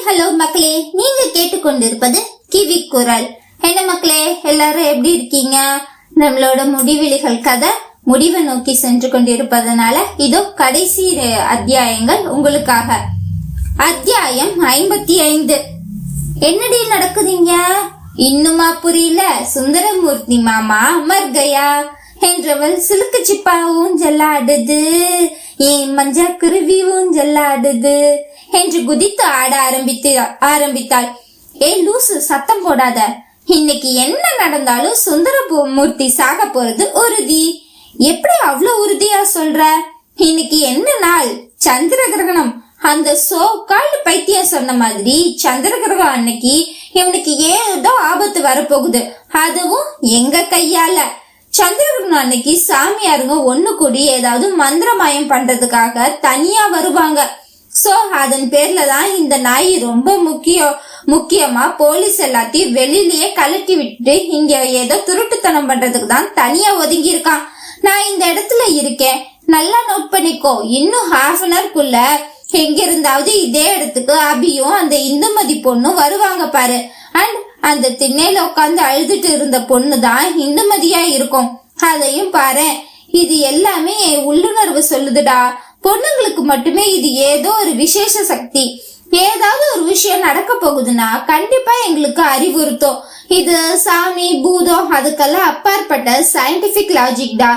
Hello மக்களே, நீங்க கேட்டுக்கொண்டிருப்பது கிவி குரல். என்ன மக்களே, எல்லாரும் எப்படி இருக்கீங்க? நம்மளோட முடிவெளிகள் கதை முடிவை நோக்கி சென்று கொண்டிருப்பதனால இதோ கடைசி அத்தியாயங்கள் உங்களுக்காக. அத்தியாயம் 55. என்னடி நடக்குதுங்க? இன்னுமா புரியல? சுந்தரமூர்த்தி மாமா அமர்கயா என்றவள் சிலுக்கு சிப்பா ஊஞ்சல்லாடுது, ஏன் மஞ்சா குருவி ஊஞ்சல்லாடுது என்று குதித்து ஆட ஆரம்பித்தாள். ஏ லூசு, சத்தம் போடாத. இன்னைக்கு என்ன நடந்தாலும் சுந்தரமூர்த்தி சாக போறது உறுதி. எப்படி அவ்வளவு உறுதியா சொல்ற? இன்னைக்கு என்ன நாள்? சந்திர கிரகணம். அந்த சோகால் பைத்தியம் சொன்ன மாதிரி சந்திர கிரகணம் அன்னைக்கு இவனுக்கு ஏதோ ஆபத்து வரப்போகுது, அதுவும் எங்க கையால. சந்திர கிரகணம் அன்னைக்கு சாமியாருங்க ஒண்ணு கூடி ஏதாவது மந்திரமாயம் பண்றதுக்காக தனியா வருவாங்க. சோ அதன் பேர்ல தான் இந்த நாய் ரொம்ப முக்கியமா போலீஸ் எல்லாத்தையும் வெளியிலேயே கலட்டி விட்டு இங்க ஏதோ திருட்டுத்தனம் பண்றதுக்கு தான் தனியா ஒதுங்கி இருக்கான். நான் இந்த இடத்துல இருக்கேன், நல்லா நோட் பண்ணிக்கோ. இன்னும் ஹாஃப்-அன்-ஹவர்க்குள்ள எங்க இருந்தாவது இதே இடத்துக்கு அபியும் அந்த இந்துமதி பொண்ணும் வருவாங்க பாரு. அண்ட் அந்த திண்ணையில உட்காந்து அழுதுட்டு இருந்த பொண்ணு தான் இந்துமதியா இருக்கும், அதையும் பாரு. இது எல்லாமே உள்ளுணர்வு சொல்லுதுடா. பொண்ணுங்களுக்கு மட்டுமே இது ஏதோ ஒரு விசேஷ சக்தி. ஏதாவது ஒரு விஷயம் நடக்க போகுதுன்னா கண்டிப்பா எங்களுக்கு அறிவுறுத்தும். இது சாமி பூதம் அதுக்கெல்லாம் அப்பாற்பட்ட சயின்டிபிக் லாஜிக் டா.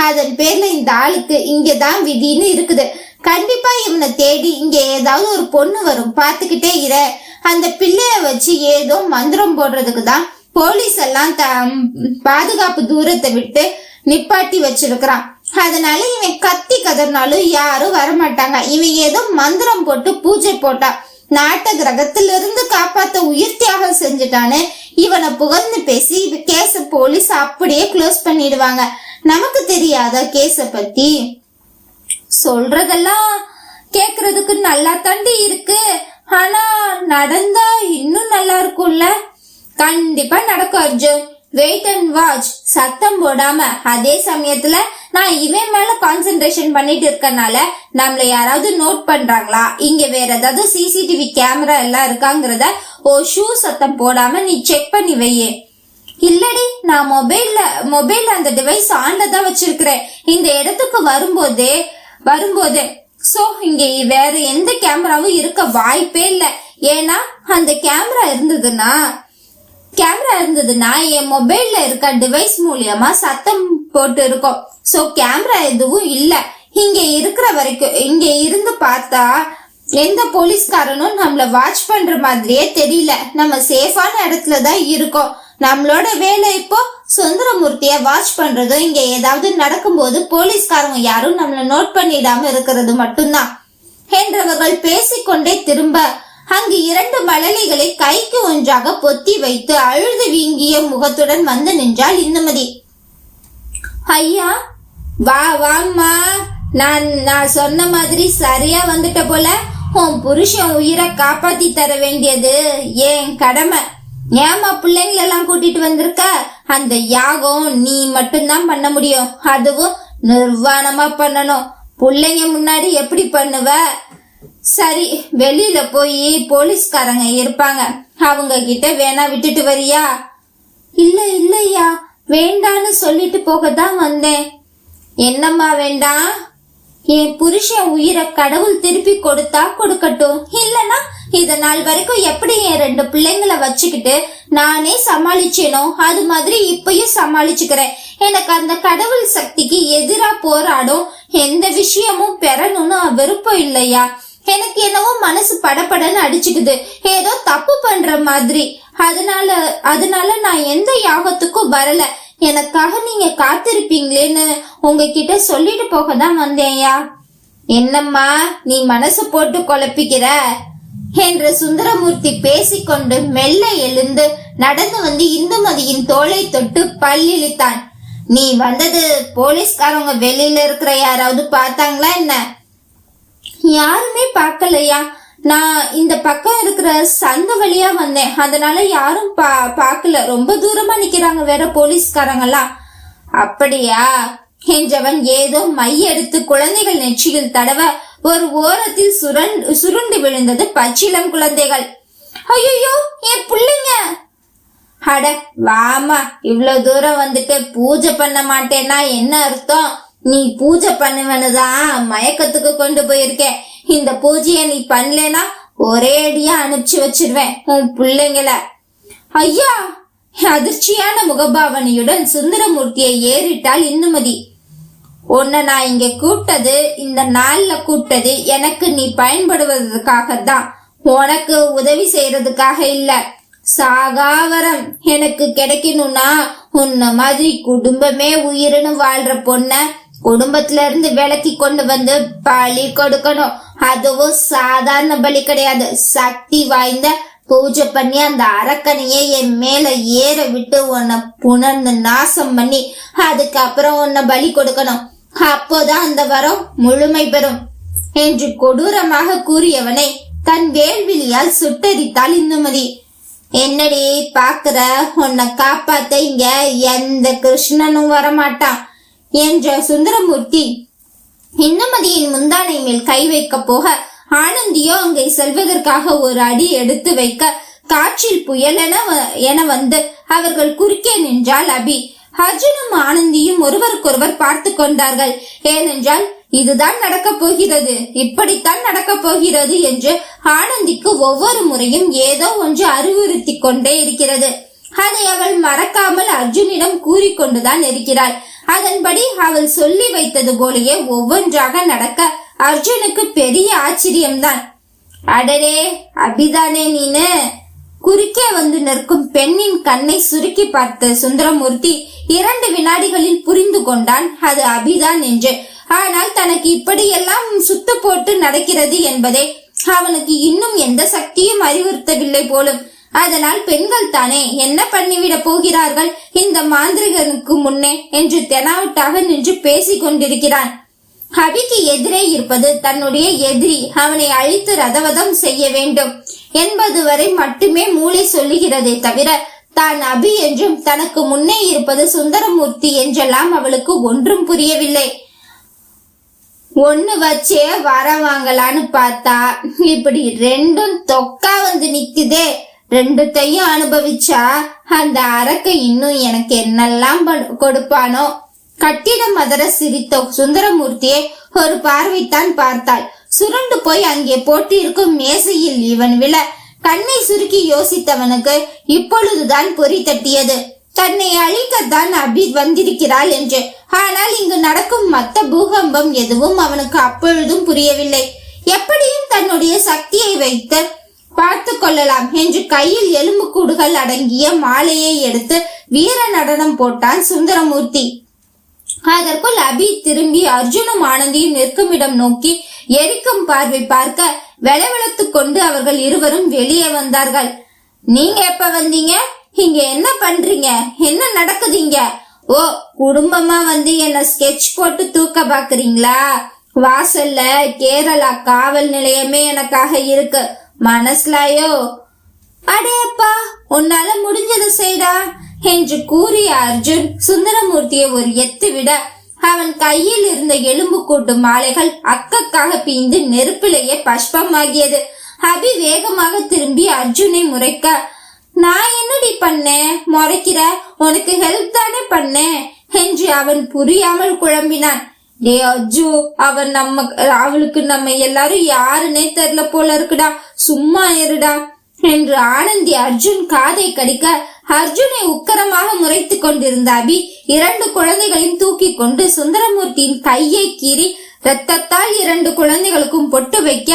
அதன் பேர்ல இந்த ஆளுக்கு இங்கதான் விதின்னு இருக்குது. கண்டிப்பா இவனை தேடி இங்க ஏதாவது ஒரு பொண்ணு வரும், பாத்துக்கிட்டே இரு. அந்த பிள்ளைய வச்சு ஏதோ மந்திரம் போடுறதுக்கு தான் போலீஸ் எல்லாம் பாதுகாப்பு தூரத்தை விட்டு நிப்பாட்டி வச்சிருக்கிறான். அதனால இவன் கத்தி கதறினாலும் யாரும் வரமாட்டாங்க. இவன் ஏதோ மந்திரம் போட்டு பூஜை போட்டா நாட்ட கிரகத்திலிருந்து காப்பாத்த உயிர் தியாகம் செஞ்சுட்டான்னு இவனை புகழ்ந்து பேசி கேஸ போலீஸ் அப்படியே க்ளோஸ் பண்ணிடுவாங்க. நமக்கு தெரியாத கேஸ பத்தி சொல்றதெல்லாம் கேக்குறதுக்கு நல்லா தாண்டி இருக்கு, ஆனா நடந்தா இன்னும் நல்லா இருக்கும்ல. கண்டிப்பா நடக்கும் அர்ஜுன், வெயிட் அண்ட் வாட்ச். சத்தம் போடாம. அதே சமயத்துல நான் இவன் மேல கான்சென்ட்ரேஷன் பண்ணிட்டு இருக்கனால நம்மள யாராவது நோட் பண்றாங்களா, இங்க வேற ஏதாவது சிசிடிவி கேமரா எல்லாம் இருக்காங்கிறத ஷூ சத்தம் போடாம நீ செக் பண்ணி வையே. இல்லடி, நான் மொபைல்ல அந்த டிவைஸ் ஆன்ல தான் வச்சிருக்கிறேன். இந்த இடத்துக்கு வரும்போதே சோ இங்க வேற எந்த கேமராவும் இருக்க வாய்ப்பே இல்ல. ஏன்னா அந்த கேமரா இருந்ததுன்னா என் மொபைல்ல இருக்க டிவைஸ் மூலியமா சத்தம் போட்டு இருக்கும். சோ கேமரா எதுவும் இல்ல. இங்க இருக்கிற வரைக்கும் இங்க இருந்து பார்த்தா எந்த போலீஸ்காரனும் நம்மள வாட்ச் பண்ற மாதிரியே தெரியல. நம்ம சேஃபான இடத்துலதான் இருக்கோம். நம்மளோட வேலை இப்போ சுந்தரமூர்த்திய வாட்ச் பண்றதும் இங்க ஏதாவது நடக்கும்போது போலீஸ்காரங்க யாரும் நம்மள நோட் பண்ணிடாம இருக்கிறது மட்டும்தான் என்றவர்கள் பேசிக்கொண்டே திரும்ப அங்கு 2 மழலைகளை கைக்கு ஒன்றாக பொத்தி வைத்து அழுது வீங்கிய முகத்துடன் வந்து நின்றாள் இந்துமதி. ஐயா, வாம்மா, நான் சொன்ன மாதிரி சரியா வந்துட்ட போல. உன் புருஷன் உயிரை காப்பாத்தி தர வேண்டியது ஏன் கடமை. ஏமா பிள்ளைங்களெல்லாம் கூட்டிட்டு வந்திருக்க? அந்த யாகம் நீ மட்டும்தான் பண்ண முடியும், அதுவும் நிர்வாணமா பண்ணணும். பிள்ளைங்க முன்னாடி எப்படி பண்ணுவ? சரி, வெளியில போய் போலீஸ்காரங்க இருப்பாங்க, அவங்க கிட்ட வேணா விட்டுட்டு வரியா? இல்லையா, வேண்டான்னு சொல்லிட்டு போகத்தான் வந்தேன். என்னம்மா வேண்டாம்? என் புருஷன் உயிரை கடவுள் திருப்பி கொடுத்தா கொடுக்கட்டும், இல்லனா இத நாள் வரைக்கும் எப்படி என் 2 பிள்ளைங்களை வச்சுக்கிட்டு நானே சமாளிச்சேனோ அது மாதிரி இப்பயும் சமாளிச்சுக்கிறேன். எனக்கு அந்த கடவுள் சக்திக்கு எதிரா போராடும் எந்த விஷயமும் பெறணும்னு விருப்பம் இல்லையா. எனக்கு என்னவோ மனசு படப்படன்னு அடிச்சுக்குது, ஏதோ தப்பு பண்ற மாதிரி. அதனால நான் எந்த யாகத்துக்கும் வரல. எனக்காக நீங்க காத்திருப்பீங்களேன்னு உங்ககிட்ட சொல்லிட்டு போக தான் வந்தேன்யா. என்னம்மா நீ மனசு போட்டு குழப்பிக்கிற என்று சுந்தரமூர்த்தி பேசிக்கொண்டு மெல்ல எழுந்து நடந்து வந்து இந்துமதியின் தோளை தொட்டு பல்லிழித்தான். நீ வந்தது போலீஸ்காரங்க வெளியில இருக்கிற யாராவது பார்த்தாங்களா என்ன? யாருமே பார்க்கலையா. நான் இந்த பக்கம் இருக்கிற சந்து வழியா வந்தேன், அதனால யாரும் பார்க்கல. ரொம்ப தூரமா நிக்கிறாங்க வேற போலீஸ்காரங்கெல்லாம். அப்படியா என்றவன் ஏதோ மை எடுத்து குழந்தைகள் நெற்றியில் தடவ ஒரு ஓரத்தில் சுருண்டு விழுந்தது பச்சிளம் குழந்தைகள். ஐயோ என் பிள்ளைங்க! அட வாமா, இவ்வளவு தூரம் வந்துட்டு பூஜை பண்ண மாட்டேன்னா என்ன அர்த்தம்? நீ பூஜை பண்ணுவனுதான் மயக்கத்துக்கு கொண்டு போயிருக்கேன். இந்த பூஜைய நீ பண்ணலனா ஒரே அடியா அனுப்பிச்சு வச்சிருவேன் உன் பிள்ளைங்கள. ஐயா! அதிர்ச்சியான முகபாவனையுடன் சுந்தரமூர்த்தியை ஏறிட்டாள் இந்துமதி. உன்னை நான் இங்க கூப்பிட்டது, இந்த நாள்ல கூப்பிட்டது எனக்கு நீ பயன்படுவதற்காகத்தான், உனக்கு உதவி செய்யறதுக்காக இல்ல. சாகாவரம் எனக்கு கிடைக்கணும்னா உன்ன மாதிரி குடும்பமே உயிரினு வாழ்ற பொண்ண குடும்பத்துல இருந்து விலக்கி கொண்டு வந்து பலி கொடுக்கணும். அதுவும் சாதாரண பலி கிடையாது, சக்தி வாய்ந்த பூஜை பண்ணி அந்த அரக்கனையே என் மேல ஏற விட்டு உன்னை புணர்ந்து நாசம் பண்ணி அதுக்கப்புறம் உன்னை பலி கொடுக்கணும். அப்போதான் அந்த வரம் முழுமை பெறும் என்று கொடூரமாக கூறியவனை தன் வேல்விழியால் சுட்டரித்தாள் இந்துமதி. என்னடி பாக்குற, உன்னை காப்பாத்த இங்க எந்த கிருஷ்ணனும் வரமாட்டான் என்ற சுந்தரமூர்த்தி இந்துமதியின் முந்தானை மேல் கை வைக்க போக ஆனந்தியோ அங்கே செல்வதற்காக ஒரு அடி எடுத்து வைக்க காற்றில் புயல் என வந்து அவர்கள் குறுக்கே நின்றாள் அபி. அர்ஜுனும் ஆனந்தியும் ஒருவருக்கொருவர் பார்த்து கொண்டார்கள். ஏனென்றால் இதுதான் நடக்க போகிறது, இப்படித்தான் நடக்க போகிறது என்று ஆனந்திக்கு ஒவ்வொரு முறையும் ஏதோ ஒன்று அறிவுறுத்தி கொண்டே இருக்கிறது. அதை அவள் மறக்காமல் அர்ஜுனிடம் கூறிக்கொண்டுதான் இருக்கிறாள். அதன்படி அவள் சொல்லி வைத்தது போலயே ஒவ்வொன்றாக நடக்க அர்ஜுனுக்கு பெரிய ஆச்சரியம்தான். அடரே அபிதானே நீனு? குறுக்கே வந்து நிற்கும் பெண்ணின் கண்ணை சுருக்கி பார்த்த சுந்தரமூர்த்தி 2 வினாடிகளில் புரிந்து கொண்டான் அது அபிதான் என்று. ஆனால் தனக்கு இப்படியெல்லாம் சுத்து போட்டு நடக்கிறது என்பதை அவனுக்கு இன்னும் எந்த சக்தியும் அறிவுறுத்தவில்லை போலும். அதனால் பெண்கள் தானே என்ன பண்ணிவிட போகிறார்கள் இந்த மாந்திரிகனுக்கு முன்னே என்று தெனாவட்டாக நின்று பேசிக் கொண்டிருக்கிறான். அபிக்கு எதிரே இருப்பது தன்னுடைய எதிரி, அவனை அழித்து ரதவதம் செய்ய வேண்டும் என்பது வரை மட்டுமே மூளை சொல்லுகிறதே தவிர தான் அபி என்றும் தனக்கு முன்னே இருப்பது சுந்தரமூர்த்தி என்றெல்லாம் அவளுக்கு ஒன்றும் புரியவில்லை. ஒண்ணு வச்சே வர வாங்கலான்னு பார்த்தா இப்படி 2ம் தொக்கா வந்து நிக்குதே. 2த்தையும் அனுபவிச்சா அந்த அரக்க இன்னும் எனக்கு என்னெல்லாம் கொடுப்பானோ. கட்டிடம் மதர சிரித்த சுந்தரமூர்த்தியை ஒரு பார்வைத்தான் பார்த்தாள். சுருண்டு போய் அங்கே போட்டு இருக்கும் மேசையில் இவன் விழ கண்ணை சுருக்கி யோசித்தவனுக்கு இப்பொழுதுதான் பொறி தட்டியது. தன்னை அழிக்கத்தான் அபி வந்திருக்கிறாள் என்று. ஆனால் இங்கு நடக்கும் மத்த பூகம்பம் எதுவும் அவனுக்கு அப்பொழுதும் புரியவில்லை. எப்படியும் தன்னுடைய சக்தியை வைத்து பார்த்து கொள்ளலாம் என்று கையில் எலும்பு கூடுகள் அடங்கிய மாலையை எடுத்து வீர நடனம் போட்டான் சுந்தரமூர்த்தி. அதற்குள் அபி திரும்பி அர்ஜுனும் ஆனந்தியும் நிற்குமிடம் நோக்கி எரிக்கும் பார்வை பார்க்க வெளவெளத்து கொண்டு அவர்கள் இருவரும் வெளியே வந்தார்கள். நீங்க எப்ப வந்தீங்க? இங்க என்ன பண்றீங்க? என்ன நடக்குதுங்க? ஓ, குடும்பமா வந்து என்ன ஸ்கெட்ச் போட்டு தூக்க பாக்குறீங்களா? வாசல்ல கேரளா காவல் நிலையமே எனக்காக இருக்கு, மனசுலாயோ? அடேப்பா, உன்னால முடிஞ்சதை செய்டா என்று கூறிய அர்ஜுன் சுந்தரமூர்த்தியை ஒரு எத்து விட அவன் கையில் இருந்த எலும்பு கூட்டு மாலைகள் அக்கக்காக பீந்து நெருப்பிலேயே பஷ்பமாகியது. அபி வேகமாக திரும்பி அர்ஜுனை முறைக்க, நான் என்னடி பண்ணேன் முறைக்கிற? உனக்கு ஹெல்ப் தானே பண்ணேன் என்று அவன் புரியாமல் குழம்பினான். டே அஜு, அவளுக்கு நம்ம எல்லாரும் யாருன்னே தெரியல போல இருக்குடா, சும்மா இருடா என்று ஆனந்தி அர்ஜுன் காதை கடிக்க அர்ஜுனை உக்கரமாக முறைத்து கொண்டிருந்த அபி 2 குழந்தைகளையும் தூக்கி கொண்டு சுந்தரமூர்த்தியின் கையை கீறி ரத்தத்தால் 2 குழந்தைகளுக்கும் பொட்டு வைக்க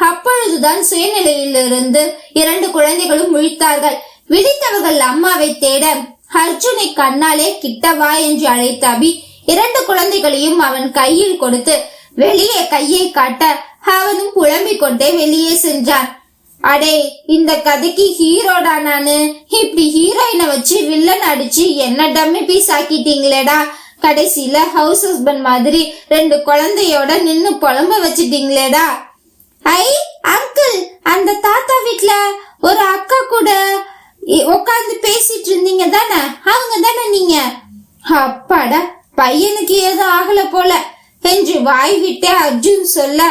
அப்பொழுதுதான் சுயநிலையிலிருந்து 2 குழந்தைகளும் விழித்தார்கள். விழித்தவர்கள் அம்மாவை தேட அர்ஜுனை கண்ணாலே கிட்டவா என்று அழைத்த அபி 2 குழந்தைகளையும் அவன் கையில் கொடுத்து வெளியே கையை காட்ட அவனும் புலம்பிக் கொண்டே வெளியே சென்றான். அடே, இந்த கதைக்கு ஹீரோடா நானு. இப்படி ஹீரோயினை வச்சு வில்லன் அடிச்சு என்ன டம்மி பீஸ் ஆக்கிட்டீங்களேடா. கடைசியில ஹவுஸ் ஹஸ்பண்ட் மாதிரி 2 குழந்தையோட நின்னு புலம்ப வச்சிட்டீங்களேடா. ஐ அங்கிள், அந்த தாத்தா வீட்ல ஒரு அக்கா கூட உட்கார்ந்து பேசிட்டு இருந்தீங்க தானே, அவங்க தானே நீங்க? அப்பாடா, பையனுக்கு ஏதோ ஆகல போல என்று வாய் விட்டே அர்ஜுன் சொல்ல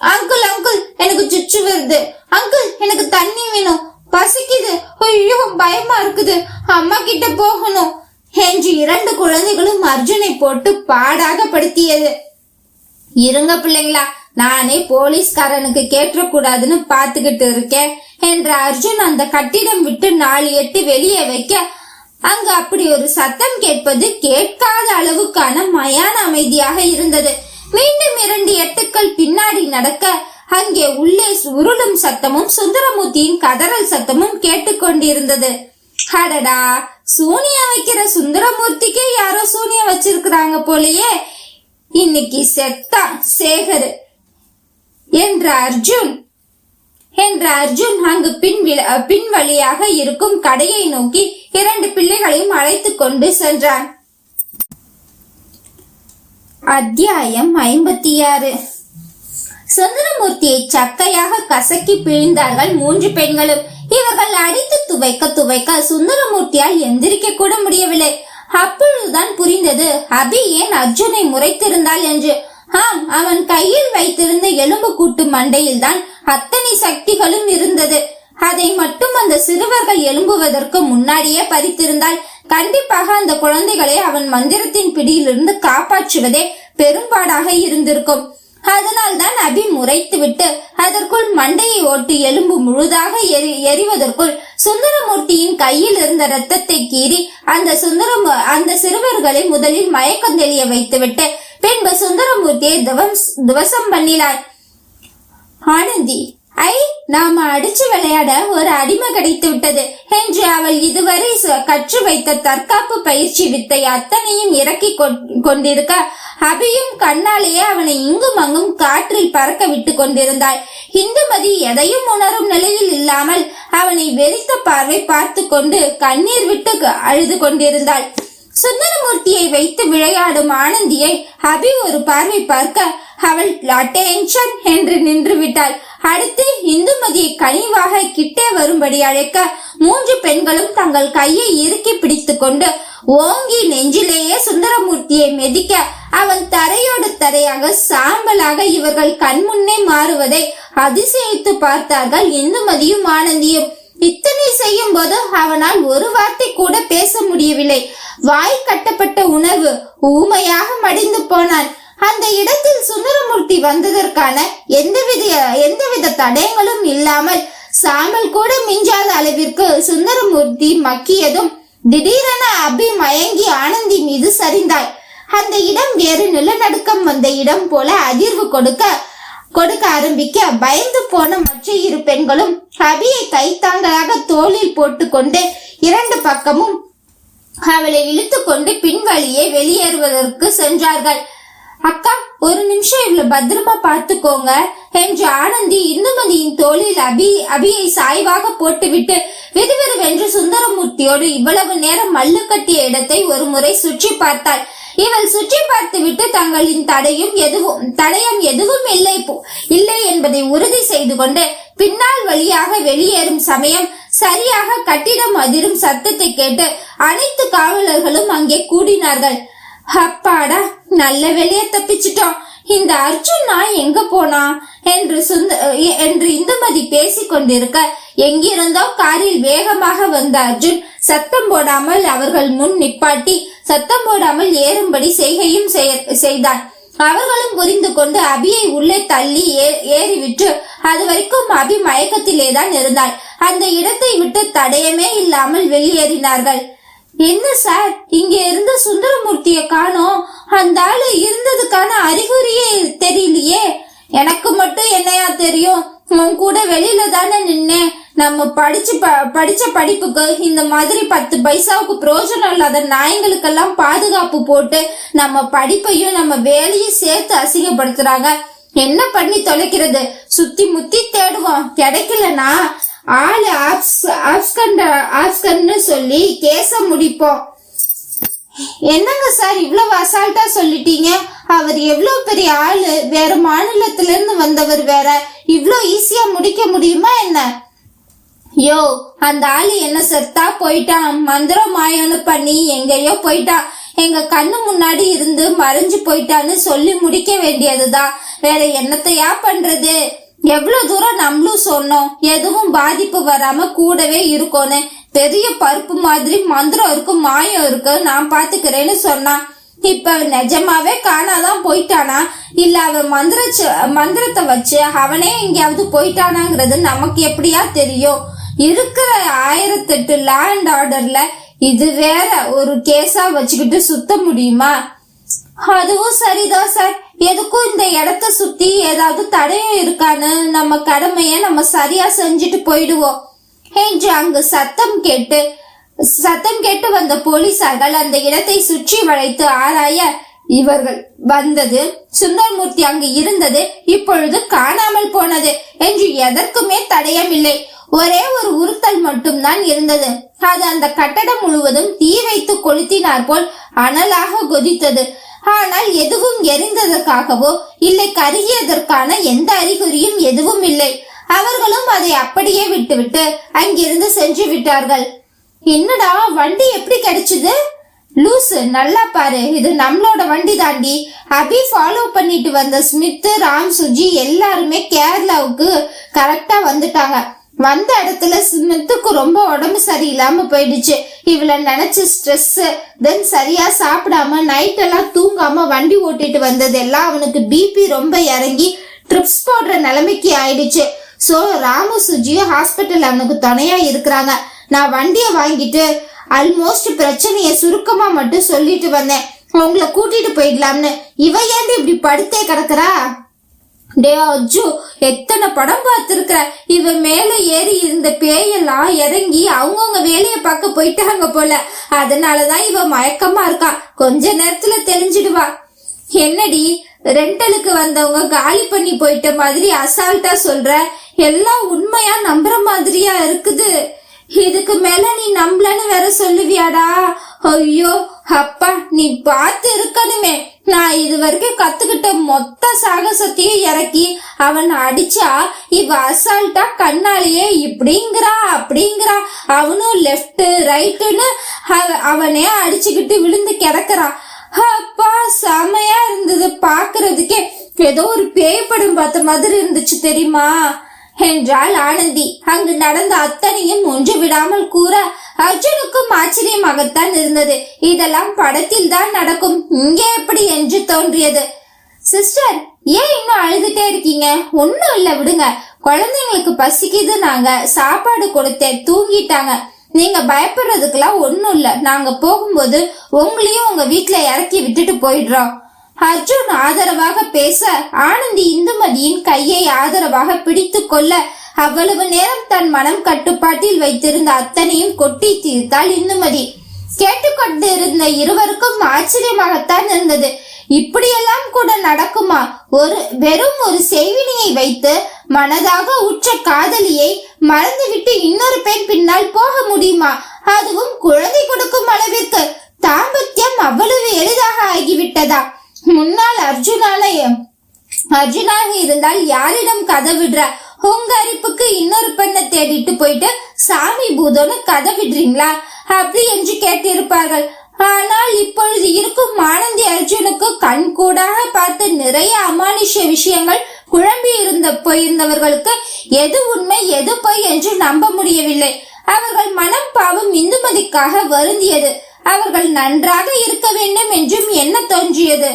அங்கிள் அங்கிள் எனக்கு சுச்சு வருது, அங்கிள் எனக்கு தண்ணி வேணும், பசிக்குது, ஐயோ பயமா இருக்குது, அம்மா கிட்ட போகணும் என்று 2 குழந்தைகளும் அர்ஜுனை போட்டு பாடாக படுத்தியது. இருங்க பிள்ளைங்களா, நானே போலீஸ்காரனுக்கு கேட்டக்கூடாதுன்னு பாத்துக்கிட்டு இருக்கேன் என்ற அர்ஜுன் அந்த கட்டிடம் விட்டு 4 எட்டு வெளியே வைக்க அங்கு அப்படி ஒரு சத்தம் கேட்பது கேட்காத அளவுக்கான மயான அமைதியாக இருந்தது. மீண்டும் 2 எட்டுக்கள் பின்னாடி நடக்க அங்கே உள்ளே உருளும் சத்தமும் சுந்தரமூர்த்தியின் கதறல் சத்தமும் கேட்டுக்கொண்டிருந்தது. அடடா, சூனியம் வைக்கிற சுந்தரமூர்த்திக்கே யாரோ சூனியம் வச்சிருக்கிறாங்க போலயே, இன்னைக்கு செத்தா சேகர் என்ற அர்ஜுன் அங்கு பின் வழியாக இருக்கும் கடையை நோக்கி 2 பிள்ளைகளையும் அழைத்து கொண்டு சென்றான். அத்தியாயம் 56. சுந்தரமூர்த்தியை சக்கையாக கசக்கி பிழிந்தார்கள் 3 பெண்களும். இவர்கள் அடித்து துவைக்க சுந்தரமூர்த்தியால் எந்திரிக்க கூட முடியவில்லை. அப்பொழுதுதான் புரிந்தது அபி ஏன் அர்ஜுனை முறைத்திருந்தாள் என்று. ஆம், அவன் கையில் வைத்திருந்த எலும்பு கூட்டு மண்டையில் தான் அத்தனை சக்திகளும் இருந்தது. அதை மட்டும் அந்த சிறுவர்கள் எழும்புவதற்கு முன்னாடியே பறித்திருந்தால் கண்டிப்பாக அந்த குழந்தைகளை அவன் மந்திரத்தின் பிடியிலிருந்து காப்பாற்றுவதே பெரும்பாடாக இருந்திருக்கும். அதனால் தான் அபி முறைத்துவிட்டு அதற்குள் மண்டையை ஓட்டு எலும்பு முழுதாக எரிவதற்குள் சுந்தரமூர்த்தியின் கையில் இருந்த ரத்தத்தை கீறி அந்த சிறுவர்களை முதலில் மயக்கம் தெளிய வைத்துவிட்டு பின்பு சுந்தரமூர்த்தியை துவசம் பண்ணினார். ஆனந்தி, நாம அடிச்சு விளையாட ஒரு அடிமை கிடைத்து விட்டது என்று அவள் இதுவரை கற்று வைத்த தற்காப்பு பயிற்சி வித்தை அத்தனையும் இறக்கி கொண்டிருக்க அபியும் கண்ணாலேயே அவனை இங்கும் அங்கும் காற்றில் பறக்க விட்டு கொண்டிருந்தாள். இந்துமதி எதையும் உணரும் நிலையில் இல்லாமல் அவனை வெறித்த பார்வை பார்த்து கொண்டு கண்ணீர் விட்டு அழுது கொண்டிருந்தாள். சுந்தரமூர்த்தியை வைத்து விளையாடும் ஆனந்தியை அபி ஒரு பார்வை பார்க்க அவள் அட்டென்ஷன் என்று நின்று விட்டாள். அடுத்து இந்துமதியை கனிவாக கிட்டே வரும்படி அழைக்க 3 பெண்களும் தங்கள் கையை இறுக்கி பிடித்து கொண்டு ஓங்கி நெஞ்சிலேயே சுந்தரமூர்த்தியை மிதிக்க அவன் தரையோடு தரையாக சாம்பலாக இவர்கள் கண்முன்னே மாறுவதை அதிசயித்து பார்த்தார்கள் இந்துமதியும் ஆனந்தியும். இத்தனை செய்யும் போது அவனால் ஒரு வார்த்தை கூட பேச முடியவில்லை. வாய் கட்டப்பட்ட உணர்வு ஊமையாக மடிந்து போனான். அந்த இடத்தில் சுந்தரமூர்த்தி வந்ததற்கான எந்தவித தடயங்களும் இல்லாமல் சாம்பல் கூட மிஞ்சாத அளவிற்கு சுந்தரமூர்த்தி மக்கியதும் திடீரென அபி மயங்கி ஆனந்தி மீது சரிந்தாள். அந்த இடம் வேறு நிலநடுக்கம் வந்த இடம் போல அதிர்வு கொடுக்க ஆரம்பிக்க பயந்து போன மற்ற 2 பெண்களும் அபியை கைத்தாங்களாக தோளில் போட்டுக்கொண்டு 2 பக்கமும் அவளை இழுத்து கொண்டு பின்வழியே வெளியேறுவதற்கு சென்றார்கள். அக்கா, ஒரு நிமிஷம் இவ்வளவு பத்திரமா பார்த்துக்கோங்க என்று ஆனந்தி இந்துமதியின் தோளில் அபியை சாய்வாக போட்டுவிட்டு விறுவிறுவென்று சுந்தரமூர்த்தியோடு இவ்வளவு நேரம் மல்லு கட்டிய இடத்தை ஒரு முறை சுற்றி பார்த்தாள். இவள் சுற்றி பார்த்துவிட்டு தங்களின் தடயம் எதுவும் இல்லை என்பதை உறுதி செய்து கொண்டு பின்னால் வழியாக வெளியேறும் சமயம் சரியாக கட்டிடம் அதிரும் சத்தத்தை கேட்டு அனைத்து காவலர்களும் அங்கே கூடினார்கள். அப்பாடா, நல்ல வெளியே தப்பிச்சிட்டோம். இந்த அர்ஜுன் நான் எங்க போனா என்று இந்துமதி பேசிக் கொண்டிருக்க எங்கிருந்தோ காரில் வேகமாக வந்த அர்ஜுன் சத்தம் போடாமல் அவர்கள் முன் நிப்பாட்டி சத்தம் போடாமல் ஏறும்படி செய்கையும் செய்தான். அவர்களும் புரிந்து கொண்டு அபியை உள்ளே தள்ளி ஏறிவிட்டு அது வரைக்கும் அபி மயக்கத்திலேதான் இருந்தாள். அந்த இடத்தை விட்டு தடயமே இல்லாமல் வெளியேறினார்கள். என்ன சார், இங்க இருந்த சுந்தரமூர்த்திய காணோம், அந்த ஆளு இருந்ததுக்கான அறிகுறியே தெரியலையே. எனக்கு மட்டும் என்னையா தெரியும், உன் கூட வெளியில தானே நின்னேன். நம்ம படிச்ச படிப்புக்கு இந்த மாதிரி 10 பைசாவுக்கு பிரயோஜனம் இல்லாத நாய்களுக்கெல்லாம் பாதுகாப்பு போட்டு நம்ம படிப்பையும் நம்ம வேலையும் சேர்த்து அசிங்கப்படுத்துறாங்க. என்ன பண்ணி தொலைக்கிறது? சுத்தி முத்தி தேடுவோம், கிடைக்கலனா ஆளு ஆப்ஸ்கன்னு சொல்லி கேச முடிப்போம். என்னங்க சார் இவ்வளவு அசால்ட்டா சொல்லிட்டீங்க? அவர் எவ்வளவு பெரிய ஆளு, வேற மாநிலத்தில இருந்து வந்தவர், வேற இவ்வளவு ஈஸியா முடிக்க முடியுமா என்ன? யோ, அந்த ஆளு என்ன செத்தா போயிட்டான், மந்திரம் மாயம்னு பண்ணி எங்கேயோ போயிட்டான் எங்க கண்ணு முன்னாடி இருந்து மறைஞ்சு போயிட்டான்னு சொல்லி முடிக்க வேண்டியதுதான். வேற என்னத்தையா பண்றது? எவ்வளவு தூரம் நம்மளும் சொன்னோம் எதுவும் பாதிப்பு வராம கூடவே இருக்கோன்னு. பெரிய பருப்பு மாதிரி மந்திரம் இருக்கு, மாயம் இருக்கு, நான் பாத்துக்கிறேன்னு சொன்னான். இப்ப நிஜமாவே காணாதான் போயிட்டானா இல்ல அவன் மந்திரத்தை வச்சு அவனே எங்கேயாவது போயிட்டானாங்கிறது நமக்கு எப்படியா தெரியும்? இருக்கிற 1008 லா அண்ட் ஆர்டர்ல இது வேற ஒரு கேஸா வச்சுக்கிட்டு சுத்த முடியுமா? அதுவும் சரிதான் சார். எதுக்கும் இந்த இடத்த சுத்தி ஏதாவது தடையும் இருக்கான்னு நம்ம கடமைய நம்ம சரியா செஞ்சுட்டு போயிடுவோம் என்று அங்கு சத்தம் கேட்டு வந்த போலீசார்கள் அந்த இடத்தை சுற்றி வளைத்து ஆராய இவர்கள் வந்தது, சுந்தரமூர்த்தி அங்கு இருந்தது, இப்பொழுது காணாமல் போனது என்று எதற்குமே தடயமில்லை. ஒரே ஒரு உறுத்தல் மட்டும்தான் இருந்தது. அது அந்த கட்டடம் முழுவதும் தீ வைத்து கொளுத்தினார் போல் அனலாக கொதித்தது. ஆனால் எதுவும் எரிந்ததற்காகவோ இல்லை கருகியதற்கான எந்த அறிகுறியும் எதுவும் இல்லை. அவர்களும் அதை அப்படியே விட்டுவிட்டு அங்கிருந்து சென்று விட்டார்கள். என்னடா வண்டி எப்படி கிடைச்சது? லூசு, நல்லா பாரு, இது நம்மளோட வண்டி தாண்டி. அபி ஃபாலோ பண்ணிட்டு வந்த ஸ்மித், ராம், சுஜி எல்லாருமே கேரளாவுக்கு கரெக்டா வந்துட்டாங்க. வந்த இடத்துல ஸ்மித்துக்கு ரொம்ப உடம்பு சரியில்லாம போயிடுச்சு. இவள நினைச்சு ஸ்ட்ரெஸ், தென் சரியா சாப்பிடாம நைட் எல்லாம் தூங்காம வண்டி ஓட்டிட்டு வந்ததெல்லாம் அவனுக்கு பிபி ரொம்ப இறங்கி ட்ரிப்ஸ் போடுற நிலைமைக்கு ஆயிடுச்சு. சோ ராமு சுஜியும் ஹாஸ்பிட்டல் அவனுக்கு துணையா இருக்கிறாங்க. நான் வண்டிய வாங்கிட்டு ஆல்மோஸ்ட் பிரச்சனைய சுருக்கமா மட்டும் சொல்லிட்டு வந்தேன். உங்களை கூட்டிட்டு போயிடலாம்னு. இவ ஏன் இப்படி படுத்தே கிடக்குறா? டே அஜு, எத்தனை படம் பார்த்திருக்கிற? இவ மேல ஏறி இருந்த பேயெல்லாம் இறங்கி அவங்கவுங்க வேலைய பார்க்க போயிட்டாங்க போல. அதனாலதான் இவ மயக்கமா இருக்கா. கொஞ்ச நேரத்துல தெரிஞ்சிடுவா. என்னடி ரெண்டலுக்கு வந்தவங்க காலி பண்ணி போயிட்ட மாதிரி அசால்ட்டா சொல்ற? எல்லாம் உண்மையா நம்புற மாதிரியா இருக்குது. இதுக்கு மேல நீ நம்பலன்னு வேற சொல்லுவியாடா? ஐயோ அப்பா, நீ பார்த்து இருக்கணுமே. நான் இது வரைக்கும் கத்துக்கிட்ட மொத்த சாகசத்தையும் இறக்கி அவன் அடிச்சா இவ அசால்ட்டா கண்ணாலேயே இப்படிங்கிறா அப்படிங்கிறா. அவனும் லெப்ட் ரைட்டுன்னு அவனே அடிச்சுக்கிட்டு விழுந்து கிடக்குறான். அப்பா செமையா இருந்தது பாக்குறதுக்கே. ஏதோ ஒரு பேய் படம் பார்த்த மாதிரி இருந்துச்சு தெரியுமா என்றாள் ஆனந்தி. அங்கு நடந்த அத்தனையும் ஒன்று விடாமல் கூற அர்ஜுனுக்கும் ஆச்சரியமாகத்தான் இருந்தது. இதெல்லாம் படத்தில் தான் நடக்கும், இங்கே எப்படி என்று தோன்றியது. சிஸ்டர், ஏன் இன்னும் அழுதுட்டே இருக்கீங்க? ஒன்னும் இல்ல, விடுங்க. குழந்தைங்களுக்கு பசிக்குது, நாங்க சாப்பாடு கொடுத்தேன், தூங்கிட்டாங்க. நீங்க பயப்படுறதுக்கெல்லாம் ஒன்னும் இல்ல. நாங்க போகும்போது உங்களையும் உங்க வீட்டுல இறக்கி விட்டுட்டு போயிடுறோம். அர்ஜுன் ஆதரவாக பேச ஆனந்தி இந்துமதியின் கையை ஆதரவாக பிடித்து கொள்ள அவ்வளவு நேரம் தன் மனம் கட்டுப்பாட்டில் வைத்திருந்த அத்தனையும் கொட்டி தீர்த்தாள் இந்துமதி. கேட்டுக்கொண்டிருந்த இருவருக்கும் ஆச்சரியமாகத்தான் இருந்தது. இப்படியெல்லாம் கூட நடக்குமா? வெறும் ஒரு செய்வினையை வைத்து மனதாக உற்ற காதலியை மறந்துவிட்டு இன்னொரு பெண் பின்னால் போக முடியுமா? அதுவும் குழந்தை கொடுக்கும் அளவிற்கு. தாம்பத்தியம் அவ்வளவு எளிதாக ஆகிவிட்டதா? முன்னால் அர்ஜுனாக இருந்தால் யாரிடம் கதை விடுற? உங்க அரிப்புக்கு இன்னொரு பெண்ணை தேடிட்டு போயிட்டு சாமி பூதோன்னு கதை விடுறீங்களா அப்படி என்று கேட்டிருப்பார்கள். ஆனால் இப்பொழுது இருக்கும் ஆனந்தி அர்ஜுனுக்கு கண் கூடாக பார்த்து நிறைய அமானுஷ விஷயங்கள் குழம்பி போயிருந்தவர்களுக்கு எது உண்மை எது பொய் என்று நம்ப முடியவில்லை. அவர்கள் மனம் பாவம் இந்துமதிக்காக வருந்தியது. அவர்கள் நன்றாக இருக்க வேண்டும் என்றும் என்ன தோன்றியது.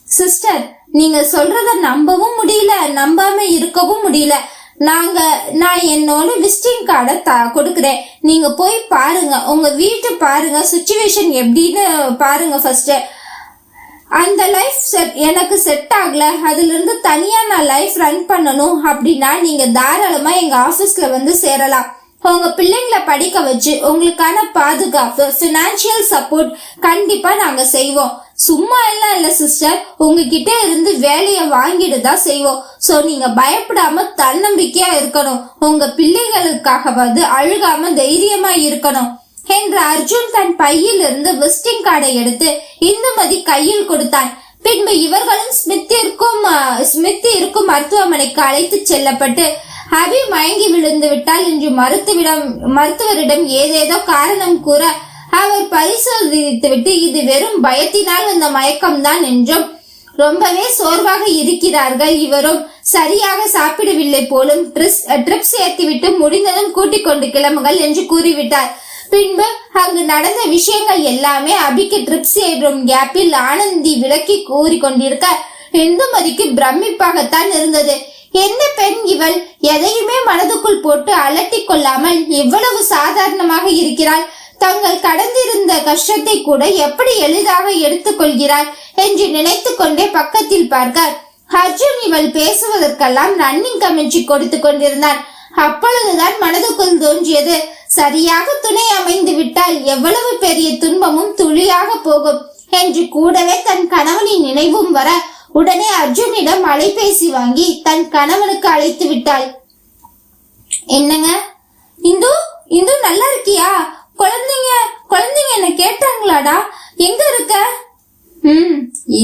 சிஸ்டர், நீங்க சொல்றத நம்பவும் முடியல, நம்பாம இருக்கவும் முடியல. நான் என்னோட விசிட்டிங் கார்டை கொடுக்கறேன். நீங்க போய் பாருங்க, உங்க வீட்டு பாருங்க, சிச்சுவேஷன் எப்படின்னு பாருங்க. ஃபர்ஸ்ட் அந்த லைஃப் எனக்கு செட் ஆகல, அதுல இருந்து தனியா நான் லைஃப் ரன் பண்ணணும் அப்படின்னா நீங்க தாராளமா எங்க ஆபீஸ்ல வந்து சேரலாம். உங்க பிள்ளைங்களை படிக்க வச்சு உங்களுக்கான பாதுகாப்பு, பினான்சியல் சப்போர்ட் கண்டிப்பா நாங்க செய்வோம். சும்மா எல்லாம் இல்ல சிஸ்டர், உங்ககிட்ட இருந்து வேலைய வாங்கிட்டு தான் செய்வோம். சோ நீங்க பயப்படாம தன்னம்பிக்கையா இருக்கணும். உங்க பிள்ளைகளுக்காகவாது அழுகாம தைரியமா இருக்கணும் என்று அர்ஜுன் தன் பையில் இருந்து விசிட்டிங் கார்டை எடுத்து இந்துமதி கையில் கொடுத்தான். பின்பு இவர்களும் ஸ்மித் இருக்கும் மருத்துவமனைக்கு அழைத்து செல்லப்பட்டு அபி மயங்கி விழுந்து விட்டால் என்று மருத்துவரிடம் ஏதேதோ காரணம் கூற அவர் பரிசோதித்துவிட்டு இது வெறும் பயத்தினால் வந்த மயக்கம்தான் என்றும், ரொம்பவே சோர்வாக இருக்கிறார்கள், இவரும் சரியாக சாப்பிடவில்லை போலும், ட்ரிப்ஸ் ஏற்றிவிட்டு முடிந்ததும் கூட்டிக் கொண்டு கிளம்புங்கள் என்று கூறிவிட்டார். பின்பு அங்கு நடந்த விஷயங்கள் எல்லாமே அபிக்கு ட்ரிப்ஸ் ஏற்றும் கேப்பில் ஆனந்தி விளக்கி கூறி கொண்டிருக்க இந்துமதிக்கு பிரமிப்பாகத்தான் இருந்தது. என்ன பெண் இவள், எதையுமே மனதுக்குள் போட்டு அலட்டி கொள்ளாமல் இவ்வளவு சாதாரணமாக இருக்கிறாள், தங்கள் கடந்திருந்த கஷ்டத்தை கூட எப்படி எளிதாக எடுத்துக் கொள்கிறாள் என்று நினைத்து கொண்டே பக்கத்தில் பார்க்க அர்ஜுன் இவள் பேசுவதற்கெல்லாம் ரன்னிங் கமெண்ட்ரி கொடுத்து கொண்டிருந்தான். அப்பொழுதுதான் மனதுக்குள் தோன்றியது, சரியாக துணை அமைந்து விட்டால் எவ்வளவு பெரிய துன்பமும் துளியாக போகும் என்று. கூடவே தன் கணவனின் நினைவும் வர உடனே அர்ஜுனிடம் அலைபேசி வாங்கி தன் கணவனுக்கு அழைத்து விட்டாள். என்னங்க இந்து, இந்து நல்லா இருக்கியா? குழந்தைங்க என்ன கேட்டாங்களாடா? எங்க இருக்க?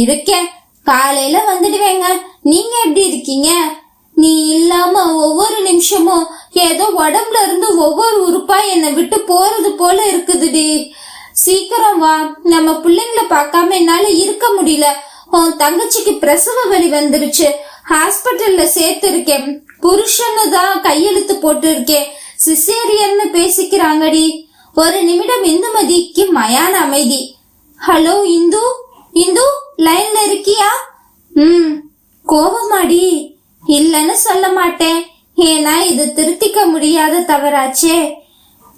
இருக்கேன், காலையில வந்துடுவேங்க. நீங்க எப்படி இருக்கீங்க? நீ இல்லாம ஒவ்வொரு நிமிஷமும் ஏதோ உடம்புல இருந்து ஒவ்வொரு உறுப்பா என்னை விட்டு போறது போல இருக்குதுடி. சீக்கிரம் வா, நம்ம பிள்ளைங்களை பார்க்காம என்னால இருக்க முடியல. உன் தங்கச்சிக்கு பிரசவ வலி வந்துருச்சு, ஹாஸ்பிட்டல்ல சேர்த்து இருக்கேன். புருஷன்னு தான் கையெழுத்து போட்டு இருக்கேன், சிசேரியன்னு பேசிக்கிறாங்கடி. ஒரு நிமிடம் இந்துமதிக்கு மயான அமைதி. ஹலோ இந்து, இந்து லைன்ல இருக்கியா? கோபமாடி? இல்லன்னு சொல்ல மாட்டேன், ஏன்னா இது திருத்திக்க முடியாத தவறாச்சே.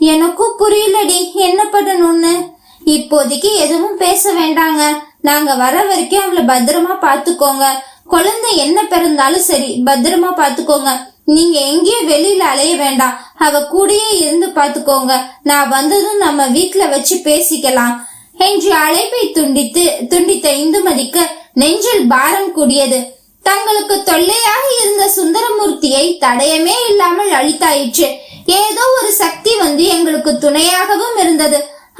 எனக்கும் புரியலடி என்ன பண்ணணும்னு. இப்போதைக்கு எதுவும் பேச வேண்டாங்க, நாங்க வர வரைக்கும் அவளை பத்திரமா பாத்துக்கோங்க. குழந்தை என்ன பிறந்தாலும் சரி பத்திரமா பாத்துக்கோங்க. நீங்க எங்கேயும் வெளியில அலைய வேண்டாம், அவ கூடயே இருந்து பாத்துக்கோங்க. நான் வந்ததும் நம்ம வீட்டுல வச்சு பேசிக்கலாம் என்று அழைப்பை துண்டித்த இந்துமதிக்கு நெஞ்சில் பாரம் கூடியது. தங்களுக்கு தொல்லையாக இருந்த சுந்தரமூர்த்தியை தடயமே இல்லாமல் அழித்தாயிற்று. ஏதோ ஒரு சக்தி வந்து எங்களுக்கு துணையாகவும் இருந்தது.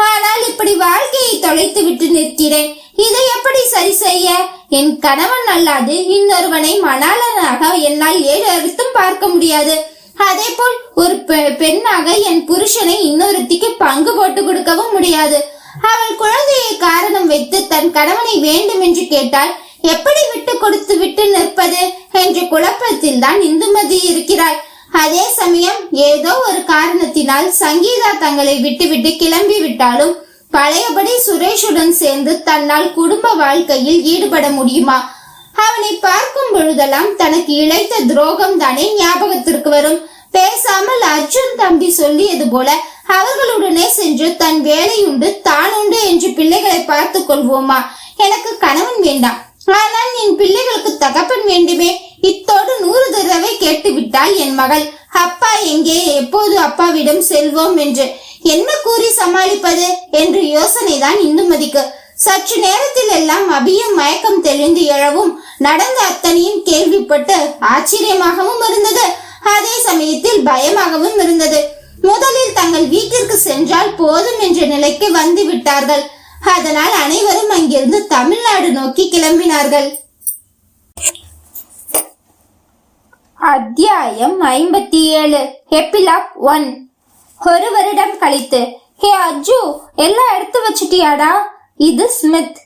ஆனால் இப்படி வாழ்க்கையை தொலைத்து விட்டு நிற்கிறேன், இதை எப்படி சரி செய்ய? என் கணவன் அல்லாது இன்னொருவனை மணாளனாக என்னால் 7 அறுத்தும் பார்க்க முடியாது. அதே போல் ஒரு பெண்ணாக என் புருஷனை இன்னொருத்திக்கு பங்கு போட்டு கொடுக்கவும் முடியாது. அவள் குழந்தையை காரணம் வைத்து தன் கணவனை வேண்டும் என்று கேட்டால் எப்படி விட்டு கொடுத்து விட்டு நிற்பது என்ற குழப்பத்தில் தான் இந்துமதி இருக்கிறாள். அதே சமயம் ஏதோ ஒரு காரணத்தினால் சங்கீதா தங்களை விட்டுவிட்டு கிளம்பி விட்டாலும் பழையபடி சுரேஷுடன் சேர்ந்து தன்னால் குடும்ப வாழ்க்கையில் ஈடுபட முடியுமா? அவனை பார்க்கும் பொழுதெல்லாம் தனக்கு இழைத்த துரோகம் தானே ஞாபகத்திற்கு வரும். பேசாமல் அர்ஜுன் தம்பி சொல்லியது போல அவர்களுடனே சென்று தன் வேலையுண்டு தானுண்டு என்று பிள்ளைகளை பார்த்து கொள்வோமா? எனக்கு கணவன் வேண்டாம், ஆனால் என் பிள்ளைகளுக்கு தகப்பன் வேண்டுமே. இத்தோடு 100 தடவை கேட்டு விட்டாள் என் மகள். அப்பா எங்கே, எப்போது அப்பாவிடம் செல்வோம் என்று. என்ன கூறி சமாளிப்பது என்று யோசனைதான் இந்துமதிக்கு. சற்று நேரத்தில் எல்லாம் அபியும் மயக்கம் தெளிந்து எழவும் நடந்த அத்தனையும் கேள்விப்பட்டு ஆச்சரியமாகவும் இருந்தது, அதே சமயத்தில் பயமாகவும் இருந்தது. முதலில் தங்கள் வீட்டிற்கு சென்றால் போதும் என்ற நிலைக்கு வந்து விட்டார்கள். அதனால் அனைவரும் அங்கிருந்து தமிழ்நாடு நோக்கி கிளம்பினார்கள். அத்தியாயம் 57. எபிலாக் 1. 1 வருடம் கழித்து. ஹே அஜு, எல்லாம் எடுத்து வச்சிட்டியாடா? இது ஸ்மித்.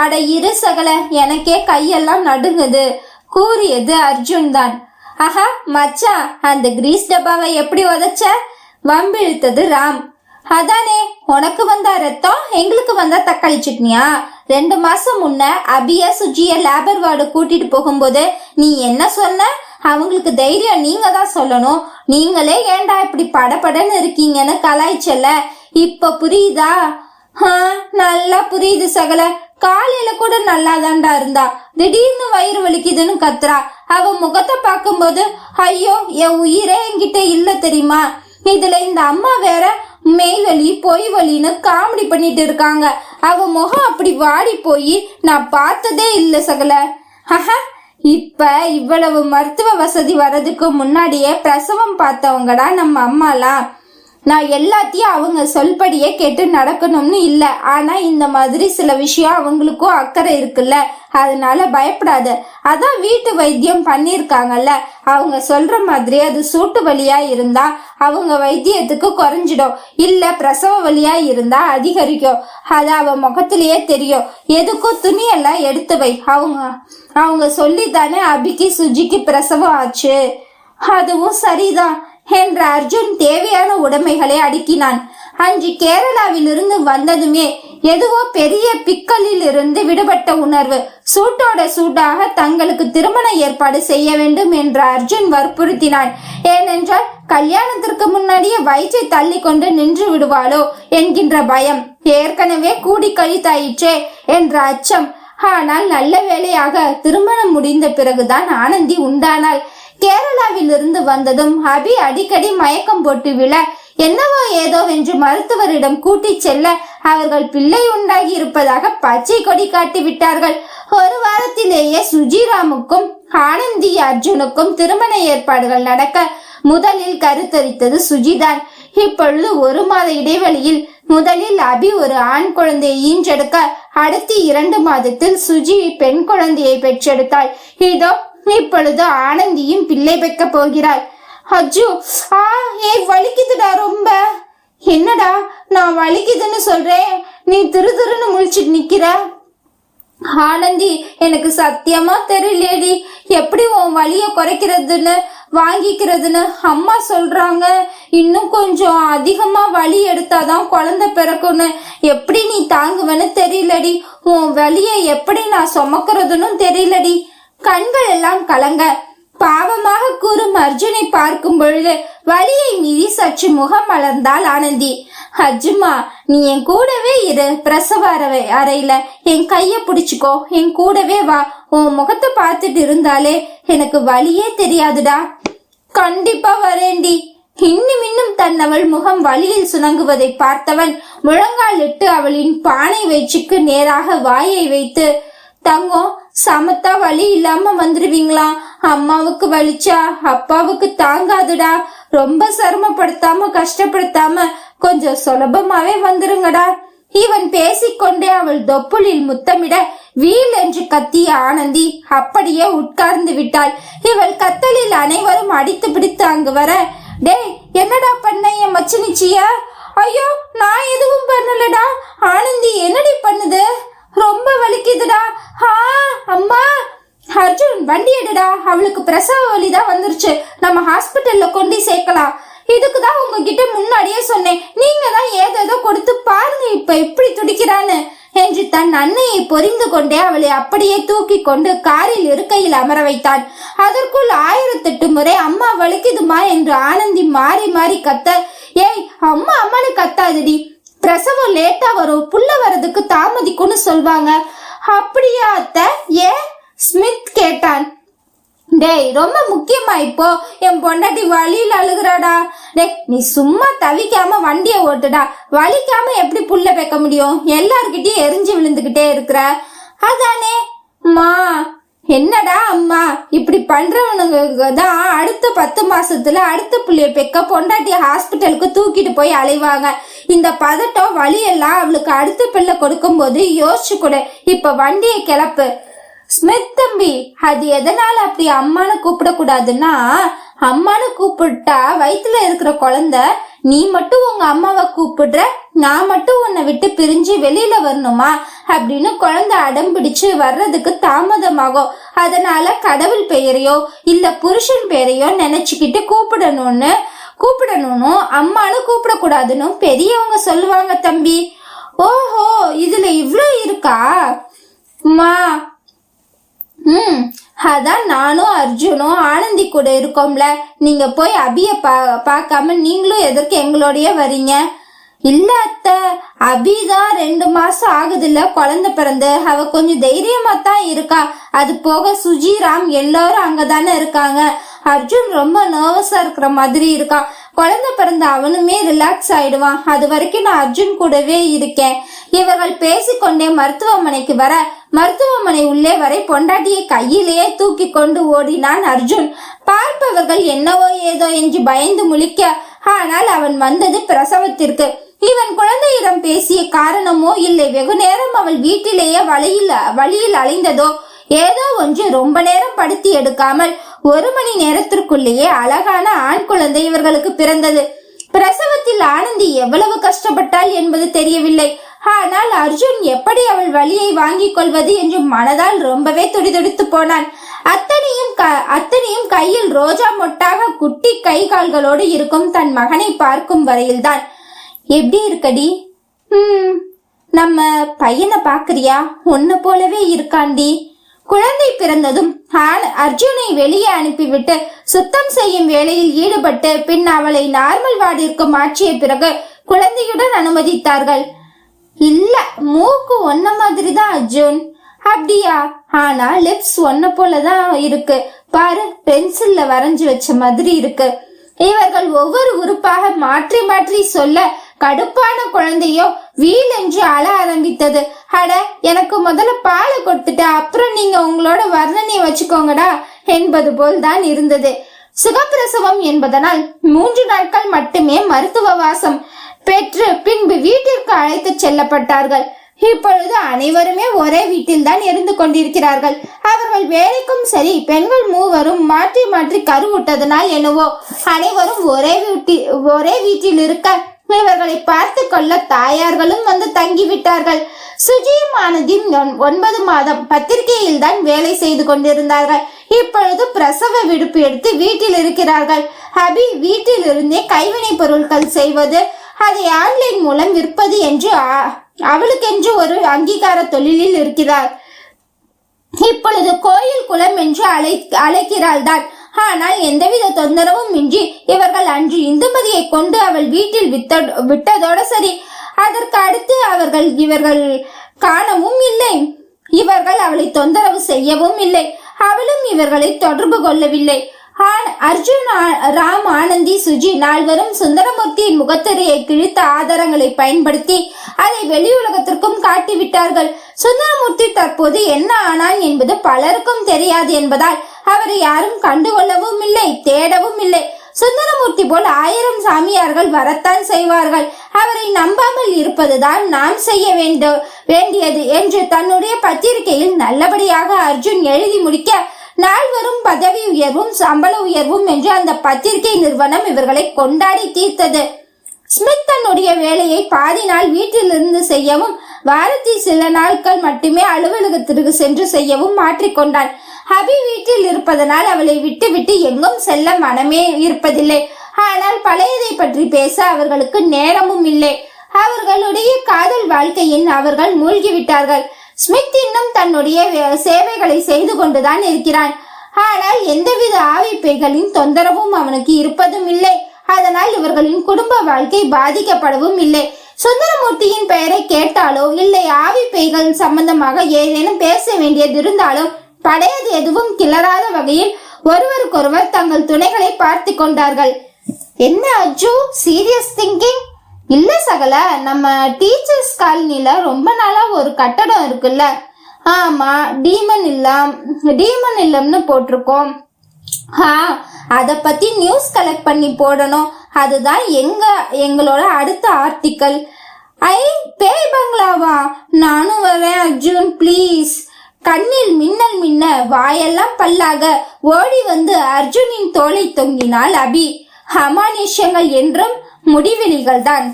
அட இரு சகல, எனக்கே கையெல்லாம் நடுங்குது கூறியது அர்ஜுன் தான். ஆஹா மச்சான், அந்த கிரீஸ் டப்பாவை எப்படி உதைச்ச? வம்பிழுத்தது ராம். அதானே, உனக்கு வந்தா ரத்தம், எங்களுக்கு வந்தா தக்காளி சட்னியா? 2 மாசம் முன்ன அபிய சுஜிய லேபர் வார்டு கூட்டிட்டு போகும்போது நீ என்ன சொன்ன? அவங்களுக்கு தைரியம் நீங்க தான் சொல்லணும், நீங்களே ஏண்டா இப்படி படபடன்னு இருக்கீங்கன்னு கலாய்ச்சல. இப்ப புரியுதா? நல்லா புரியுது சகல. காலையில கூட நல்லா தாண்டா இருந்தா, திடீர்னு வயிறு வலிக்குதுன்னு கத்துறா. அவ முகத்தை பார்க்கும்போது ஐயோ என் உயிரே என்கிட்ட இல்ல தெரியுமா? இதுல இந்த அம்மா வேற மெய் வலி பொய் வலின்னு காமெடி பண்ணிட்டு இருக்காங்க. அவ முகம் அப்படி வாடி போய் நான் பார்த்ததே இல்ல சகல. இப்ப இவ்வளவு மருத்துவ வசதி வர்றதுக்கு முன்னாடியே பிரசவம் பார்த்தவங்கடா நம்ம அம்மாலாம். நான் எல்லாத்தையும் அவங்க சொல்படியே கேட்டு நடக்கணும்னு இல்ல. ஆனா இந்த மாதிரி சில விஷயம் அவங்களுக்கும் அக்கறை இருக்குல்ல, அதனால பயப்படாத. அதான் வீட்டு வைத்தியம் பண்ணிருக்காங்கல்ல, அவங்க சொல்ற மாதிரி அது சூட்டு வலியா இருந்தா அவங்க வைத்தியத்துக்கு குறைஞ்சிடும், இல்ல பிரசவ வலியா இருந்தா அதிகரிக்கும். அது அவ முகத்திலேயே தெரியும். எதுக்கும் துணியெல்லாம் எடுத்து வை. அவங்க சொல்லித்தானே அபிக்கு சுஜிக்கு பிரசவம் ஆச்சு. அதுவும் சரிதான் என்ற அர்ஜுன் தேவையான உடைமைகளை அடுக்கினான். அன்று கேரளாவிலிருந்து வந்ததுமே எதுவோ பெரிய பிக்கலில் இருந்து விடுபட்ட உணர்வு. சூட்டோட சூட்டாக தங்களுக்கு திருமண ஏற்பாடு செய்ய வேண்டும் என்று அர்ஜுன் வற்புறுத்தினான். ஏனென்றால் கல்யாணத்திற்கு முன்னாடியே வயிற்றை தள்ளி கொண்டு நின்று விடுவாளோ என்கின்ற பயம், ஏற்கனவே கூடி கழித்தாயிற்றே என்ற அச்சம். ஆனால் நல்ல வேளையாக திருமணம் முடிந்த பிறகுதான் ஆனந்தி உண்டானாள். கேரளாவில் இருந்து வந்ததும் அபி அடிக்கடி மயக்கம் போட்டு விழ என்னவோ ஏதோ என்று மருத்துவரிடம் கூட்டி செல்ல அவர்கள் பிள்ளை உண்டாகி இருப்பதாக பச்சை கொடி காட்டி விட்டார்கள். ஒரு வாரத்திலேயே சுஜிராமுக்கும் ஆனந்தி அர்ஜுனுக்கும் திருமண ஏற்பாடுகள் நடக்க முதலில் கருத்தரித்தது சுஜிதான். இப்பொழுது 1 மாத இடைவெளியில் முதலில் அபி ஒரு ஆண் குழந்தையை ஈன்றெடுக்க அடுத்து 2 மாதத்தில் சுஜி பெண் குழந்தையை பெற்றெடுத்தாள். இதோ இப்பொழுது ஆனந்தியும் பிள்ளை வைக்க போகிறாள். அஜு, வலிக்குதுடா ரொம்ப. என்னடா நான் வலிக்குதுன்னு சொல்றேன், நீ திருன்னு முழிச்சிட்டு நிக்கிற. ஆனந்தி, எனக்கு சத்தியமா தெரியலேடி, எப்படி உன் வலிய குறைக்கிறதுன்னு வாங்கிக்கிறதுன்னு அம்மா சொல்றாங்க. இன்னும் கொஞ்சம் அதிகமா வலி எடுத்தாதான் குழந்தை பிறக்கும்னு. எப்படி நீ தாங்குவேன்னு தெரியலடி. உன் வலிய எப்படி நான் சுமக்கிறதுன்னு தெரியலடி. கண்கள் எல்லாம் கலங்க பாவமாக கூறும் அர்ஜுனை பார்க்கும் பொழுது வலியை மீறி சற்று முகம் மலர்ந்தாள் ஆனந்தி. அஜுமா, நீ என் கூடவே இரு. பிரசவ அறையில என் கைய பிடிச்சுக்கோ, என் கூடவே வா. உன் முகத்தை பார்த்துட்டு இருந்தாலே எனக்கு வலியே தெரியாதுடா. கண்டிப்பா வரேண்டி. இன்னும் தன்னவள் முகம் வலியில் சுணங்குவதை பார்த்தவன் முழங்காலிட்டு அவளின் பானை வயிற்றுக்கு நேராக வாயை வைத்து, தங்கம், சமத்தா வலி இல்லாம வந்துருவீங்களா? அம்மாவுக்கு வலிச்சா அப்பாவுக்கு தாங்காதுடா. ரொம்ப சிரமப்படுத்தாம கஷ்டப்படுத்தாம கொஞ்சம் சுலபமாவே வந்துருங்கடா. இவன் பேசிக்கொண்டே அவள் தொப்புளில் முத்தமிட வீல் என்று கத்திய ஆனந்தி அப்படியே உட்கார்ந்து விட்டாள். இவள் கத்தலில் அனைவரும் அடித்து பிடித்து அங்கு வர, டேய் என்னடா பண்ண என் மச்சினிச்சியா? ஐயோ, நான் எதுவும் பண்ணலடா. ஆனந்தி என்னடி பண்ணுது? ரொம்ப வலிக்குதுடா. அம்மா, அர்ஜுன் வண்டி எடுடா, அவளுக்கு பிரசவ வலிதான் வந்துருச்சு, நம்ம ஹாஸ்பிட்டல்ல கொண்டு சேர்க்கலாம். இதுக்குதான் உங்ககிட்ட முன்னாடியே சொன்னேன், நீங்க தான் ஏதேதோ கொடுத்து பாருங்க இப்ப எப்படி துடிக்கிறான்னு என்று தன் அன்னையை பொறிந்து கொண்டே அவளை அப்படியே தூக்கி கொண்டு காரில் இருக்கையில் அமர வைத்தான். அதற்குள் 1008 முறை அம்மா வலிக்குதுமா என்று ஆனந்தி மாறி மாறி கத்த, ஏய் அம்மா அம்மானு கத்தாதடி, பிரசவம் லேட்டா வரும், புள்ள வரதுக்கு தாமதிக்கும்னு சொல்வாங்க. அப்படியா அத்தை? ஏன்? ஸ்மித் கேட்டான். டேய், ரொம்ப முக்கியமா இப்போ என் பொண்டாட்டி வலியில் அழுகுறாடா. டேய், நீ சும்மா தவிக்காம வண்டிய ஓட்டுடா. வலிக்காம எப்படி புள்ள வைக்க முடியும்? எல்லார்கிட்டயும் எரிஞ்சு விழுந்துகிட்டே இருக்கிற. அதானே மா. என்னடா அம்மா, இப்படி பண்றவனுங்க தான் அடுத்த 10 மாசத்துல அடுத்த புள்ளைய பெக்க பொண்டாட்டிய ஹாஸ்பிட்டலுக்கு தூக்கிட்டு போய் அலைவாங்க. இந்த பதட்டம் வலியெல்லாம் அவளுக்கு அடுத்த பிள்ளை கொடுக்கும் போது யோசிச்சு கொடு. இப்ப வண்டியை கிளப்பு. ஸ்மித் தம்பி, அது எதனால அப்படி அம்மானு கூப்பிடக்கூடாதுன்னா, அம்மானு கூப்பிட்டா வயிற்றுல இருக்கிற குழந்தை நீ மட்டும் உங்க அம்மாவை கூப்பிடுற, நான் மட்டும் உன்னை விட்டு பிரிஞ்சு வெளியில வரணுமா அப்படின்னு குழந்தை அடம் பிடிச்சு வர்றதுக்கு தாமதமாகும். அதனால கடவுள் பெயரையோ இல்ல புருஷன் பெயரையோ நினைச்சுக்கிட்டு கூப்பிடணும்னு அம்மானு கூப்பிடக்கூடாதுன்னு பெரியவங்க சொல்லுவாங்க தம்பி. ஓஹோ, இதுல இவ்ளோ இருக்கா மா? அதான் நானும் அர்ஜுனும் ஆனந்தி கூட இருக்கோம்ல, நீங்க போய் அபிய பார்க்காம நீங்களும் எதற்கு எங்களோடய வரீங்க? இல்ல அத்தை, அபிதான் 2 மாசம் ஆகுதுல்ல குழந்தை பிறந்து, அவ கொஞ்சம் தைரியமா தான் இருக்கா. அது போக சுஜிராம் எல்லாரும் அங்கதானே இருக்காங்க. அர்ஜுன் ரொம்ப நர்வஸா இருக்கிற மாதிரி இருக்கான். குழந்தை பிறந்த அவனுமே ரிலாக்ஸ் ஆயிடுவான். அது வரைக்கும் நான் அர்ஜுன் கூடவே இருக்கேன். இவர்கள் பேசிக்கொண்டே மருத்துவமனைக்கு வர, மருத்துவமனை உள்ளே வரை பொண்டாட்டியை கையிலேயே தூக்கி கொண்டு ஓடினான் அர்ஜுன். பார்ப்பவர்கள் என்னவோ ஏதோ என்று பயந்து முழிக்க, ஆனால் அவன் வந்தது பிரசவத்திற்கு. இவன் குழந்தையிடம் பேசிய காரணமோ இல்லை, வெகு நேரம் அவள் வீட்டிலேயே வழியில் அலைந்ததோ ஏதோ ஒன்று ரொம்ப நேரம் படுத்தி எடுக்காமல் 1 மணி நேரத்திற்குள்ளேயே அழகான ஆண் குழந்தை இவர்களுக்கு பிறந்தது. பிரசவத்தில் ஆனந்தி எவ்வளவு கஷ்டப்பட்டாள் என்பது தெரியவில்லை. ஆனால் அர்ஜுன் எப்படி அவள் வலியை வாங்கிக் கொள்வது என்று மனதால் ரொம்பவே துடிதுடித்து போனான். அத்தனையும் கையில் ரோஜா மொட்டாக குட்டி கை கால்களோடு இருக்கும் தன் மகனை பார்க்கும் வரையில்தான். எப்படி இருக்கடி? நம்ம பையனை பாக்குறியா? உன்ன போலவே இருக்காண்டி. குழந்தை பிறந்ததும் அர்ஜுனை வெளியே அனுப்பிவிட்டு சுத்தம் செய்யும் வேலையில் ஈடுபட்டு பின் அவளை நார்மல் வார்டிற்கு மாற்றிய பிறகு குழந்தையுடன் அனுமதித்தார்கள். இல்ல, மூக்கு ஒன்ன மாதிரி தான் அர்ஜுன். அப்படியா? ஆனா லிப்ஸ் ஒன்ன போலதான் இருக்கு பாரு, பென்சில்ல வரைஞ்சு வச்ச மாதிரி இருக்கு. இவர்கள் ஒவ்வொரு உறுப்பாக மாற்றி மாற்றி சொல்ல கடுப்பான குழந்தையோ வீல் என்று அழ ஆரம்பித்தது. அட, எனக்கு முதல்ல பாலை கொடுத்துட்டு அப்புறம் நீங்க உங்களோட வர்ணனையை வச்சுக்கோங்கடா என்பது போல் தான் இருந்தது. சுகப்பிரசவம் என்பதனால் 3 நாட்கள் மட்டுமே மருத்துவ வாசம் பெற்று பின்பு வீட்டிற்கு அழைத்து செல்லப்பட்டார்கள். இப்பொழுது அனைவருமே ஒரே வீட்டில் தான் இருந்து கொண்டிருக்கிறார்கள். அவர்கள் வேலைக்கும் சரி, பெண்கள் மூவரும் மாற்றி மாற்றி கருவுட்டதனால் என்னவோ அனைவரும் ஒரே வீட்டில் இருக்க இவர்களை பார்த்து கொள்ள தாயார்களும் வந்து தங்கிவிட்டார்கள். சுஜியும் ஆனந்தியும் 9 மாதம் பத்திரிகையில் தான் வேலை செய்து கொண்டிருந்தார்கள். இப்பொழுது பிரசவ விடுப்பு எடுத்து வீட்டில் இருக்கிறார்கள். அபி வீட்டில் இருந்தே கைவினை பொருட்கள் செய்வது, அதை ஆன்லைன் மூலம் விற்பது என்று அவளுக்கென்று ஒரு அங்கீகார தொழிலில் இருக்கிறார். இப்பொழுது கோயில் குளம் என்று அழைக்கிறாள் தான். ஆனால் எந்தவித தொந்தரவும் இன்றி இவர்கள் அன்று இந்துமதியை கொண்டு அவள் வீட்டில் விட்டதோட சரி. அதற்கு அடுத்து இவர்கள் காணவும் இல்லை. இவர்கள் அவளை தொந்தரவு செய்யவும் இல்லை. அவளும் இவர்களை தொடர்பு கொள்ளவில்லை. அர்ஜுன், ராம், ஆனந்தி, சுஜி நால்வரும் சுந்தரமூர்த்தியின் முகத்திரையை கிழித்த ஆதாரங்களை பயன்படுத்தி அதை வெளியுலகத்திற்கும் காட்டிவிட்டார்கள். சுந்தரமூர்த்தி தற்போது என்ன ஆனான் என்பது பலருக்கும் தெரியாது என்பதால் அவரை யாரும் கண்டுகொள்ளவும் இல்லை, தேடவும் இல்லை. சுந்தரமூர்த்தி போல் 1000 சாமியார்கள் வரத்தான் செய்வார்கள். அவரை நம்பாமல் இருப்பதுதான் நாம் செய்ய வேண்டியது என்று தன்னுடைய பத்திரிகையில் நல்லபடியாக அர்ஜுன் எழுதி முடிக்க, நால்வரும் பதவி உயர்வும் சம்பள உயர்வும் என்று அந்த பத்திரிகை நிறுவனம் இவர்களை கொண்டாடி தீர்த்தது. ஸ்மித் தன்னுடைய வேலையை பாதி நாள் வீட்டிலிருந்து செய்யவும், வாரத்தில் சில நாட்கள் மட்டுமே அலுவலகத்திற்கு சென்று செய்யவும் மாற்றிக்கொண்டான். அபி வீட்டில் இருப்பதனால் அவளை விட்டு எங்கும் செல்ல மனமே இருப்பதில்லை. ஆனால் பழையதை பற்றி பேச அவர்களுக்கு நேரமும் இல்லை. அவர்களுடைய காதல் வாழ்க்கையின் அவர்கள் மூழ்கிவிட்டார்கள். ஸ்மித் இன்னும் தன்னுடைய சேவைகளை செய்து கொண்டுதான் இருக்கிறான். ஆனால் எந்தவித ஆவிப்பைகளின் தொந்தரவும் அவனுக்கு இருப்பதும் இல்லை. அதனால் இவர்களின் குடும்ப வாழ்க்கை பாதிக்கப்படவும் இல்லை. சுந்தரமூர்த்தியின் பெயரை கேட்டாலோ இல்லை ஆவிப்பைகள் சம்பந்தமாக ஏதேனும் பேச வேண்டியது இருந்தாலோ பழையது எதுவும் கிளறாத வகையில் ஒருவருக்கொருவர் தங்கள் துணைகளை பார்த்து கொண்டார்கள். என்ன அஜு, சீரியஸ் திங்கிங்? இல்ல சகல, நம்ம டீச்சர்ஸ் காலனில ரொம்ப நாளா ஒரு கட்டடம் இருக்குல்ல, ஆமா, டீமன் இல்லம்னு போட்டிருக்கோம். அத பத்தி நியூஸ் கலெக்ட் பண்ணி போடணும். அதுதான் எங்களோட அடுத்த ஆர்டிக்கல். பேய் பங்களாவா? நானும் வரேன் அர்ஜுன், பிளீஸ். கண்ணில் மின்னல் மின்ன வாயெல்லாம் பல்லாக ஓடி வந்து அர்ஜுனின் தோலை தொங்கினாள் அபி. அமானுஷ்யங்கள் என்றும் முடிவெளிகள் தான்.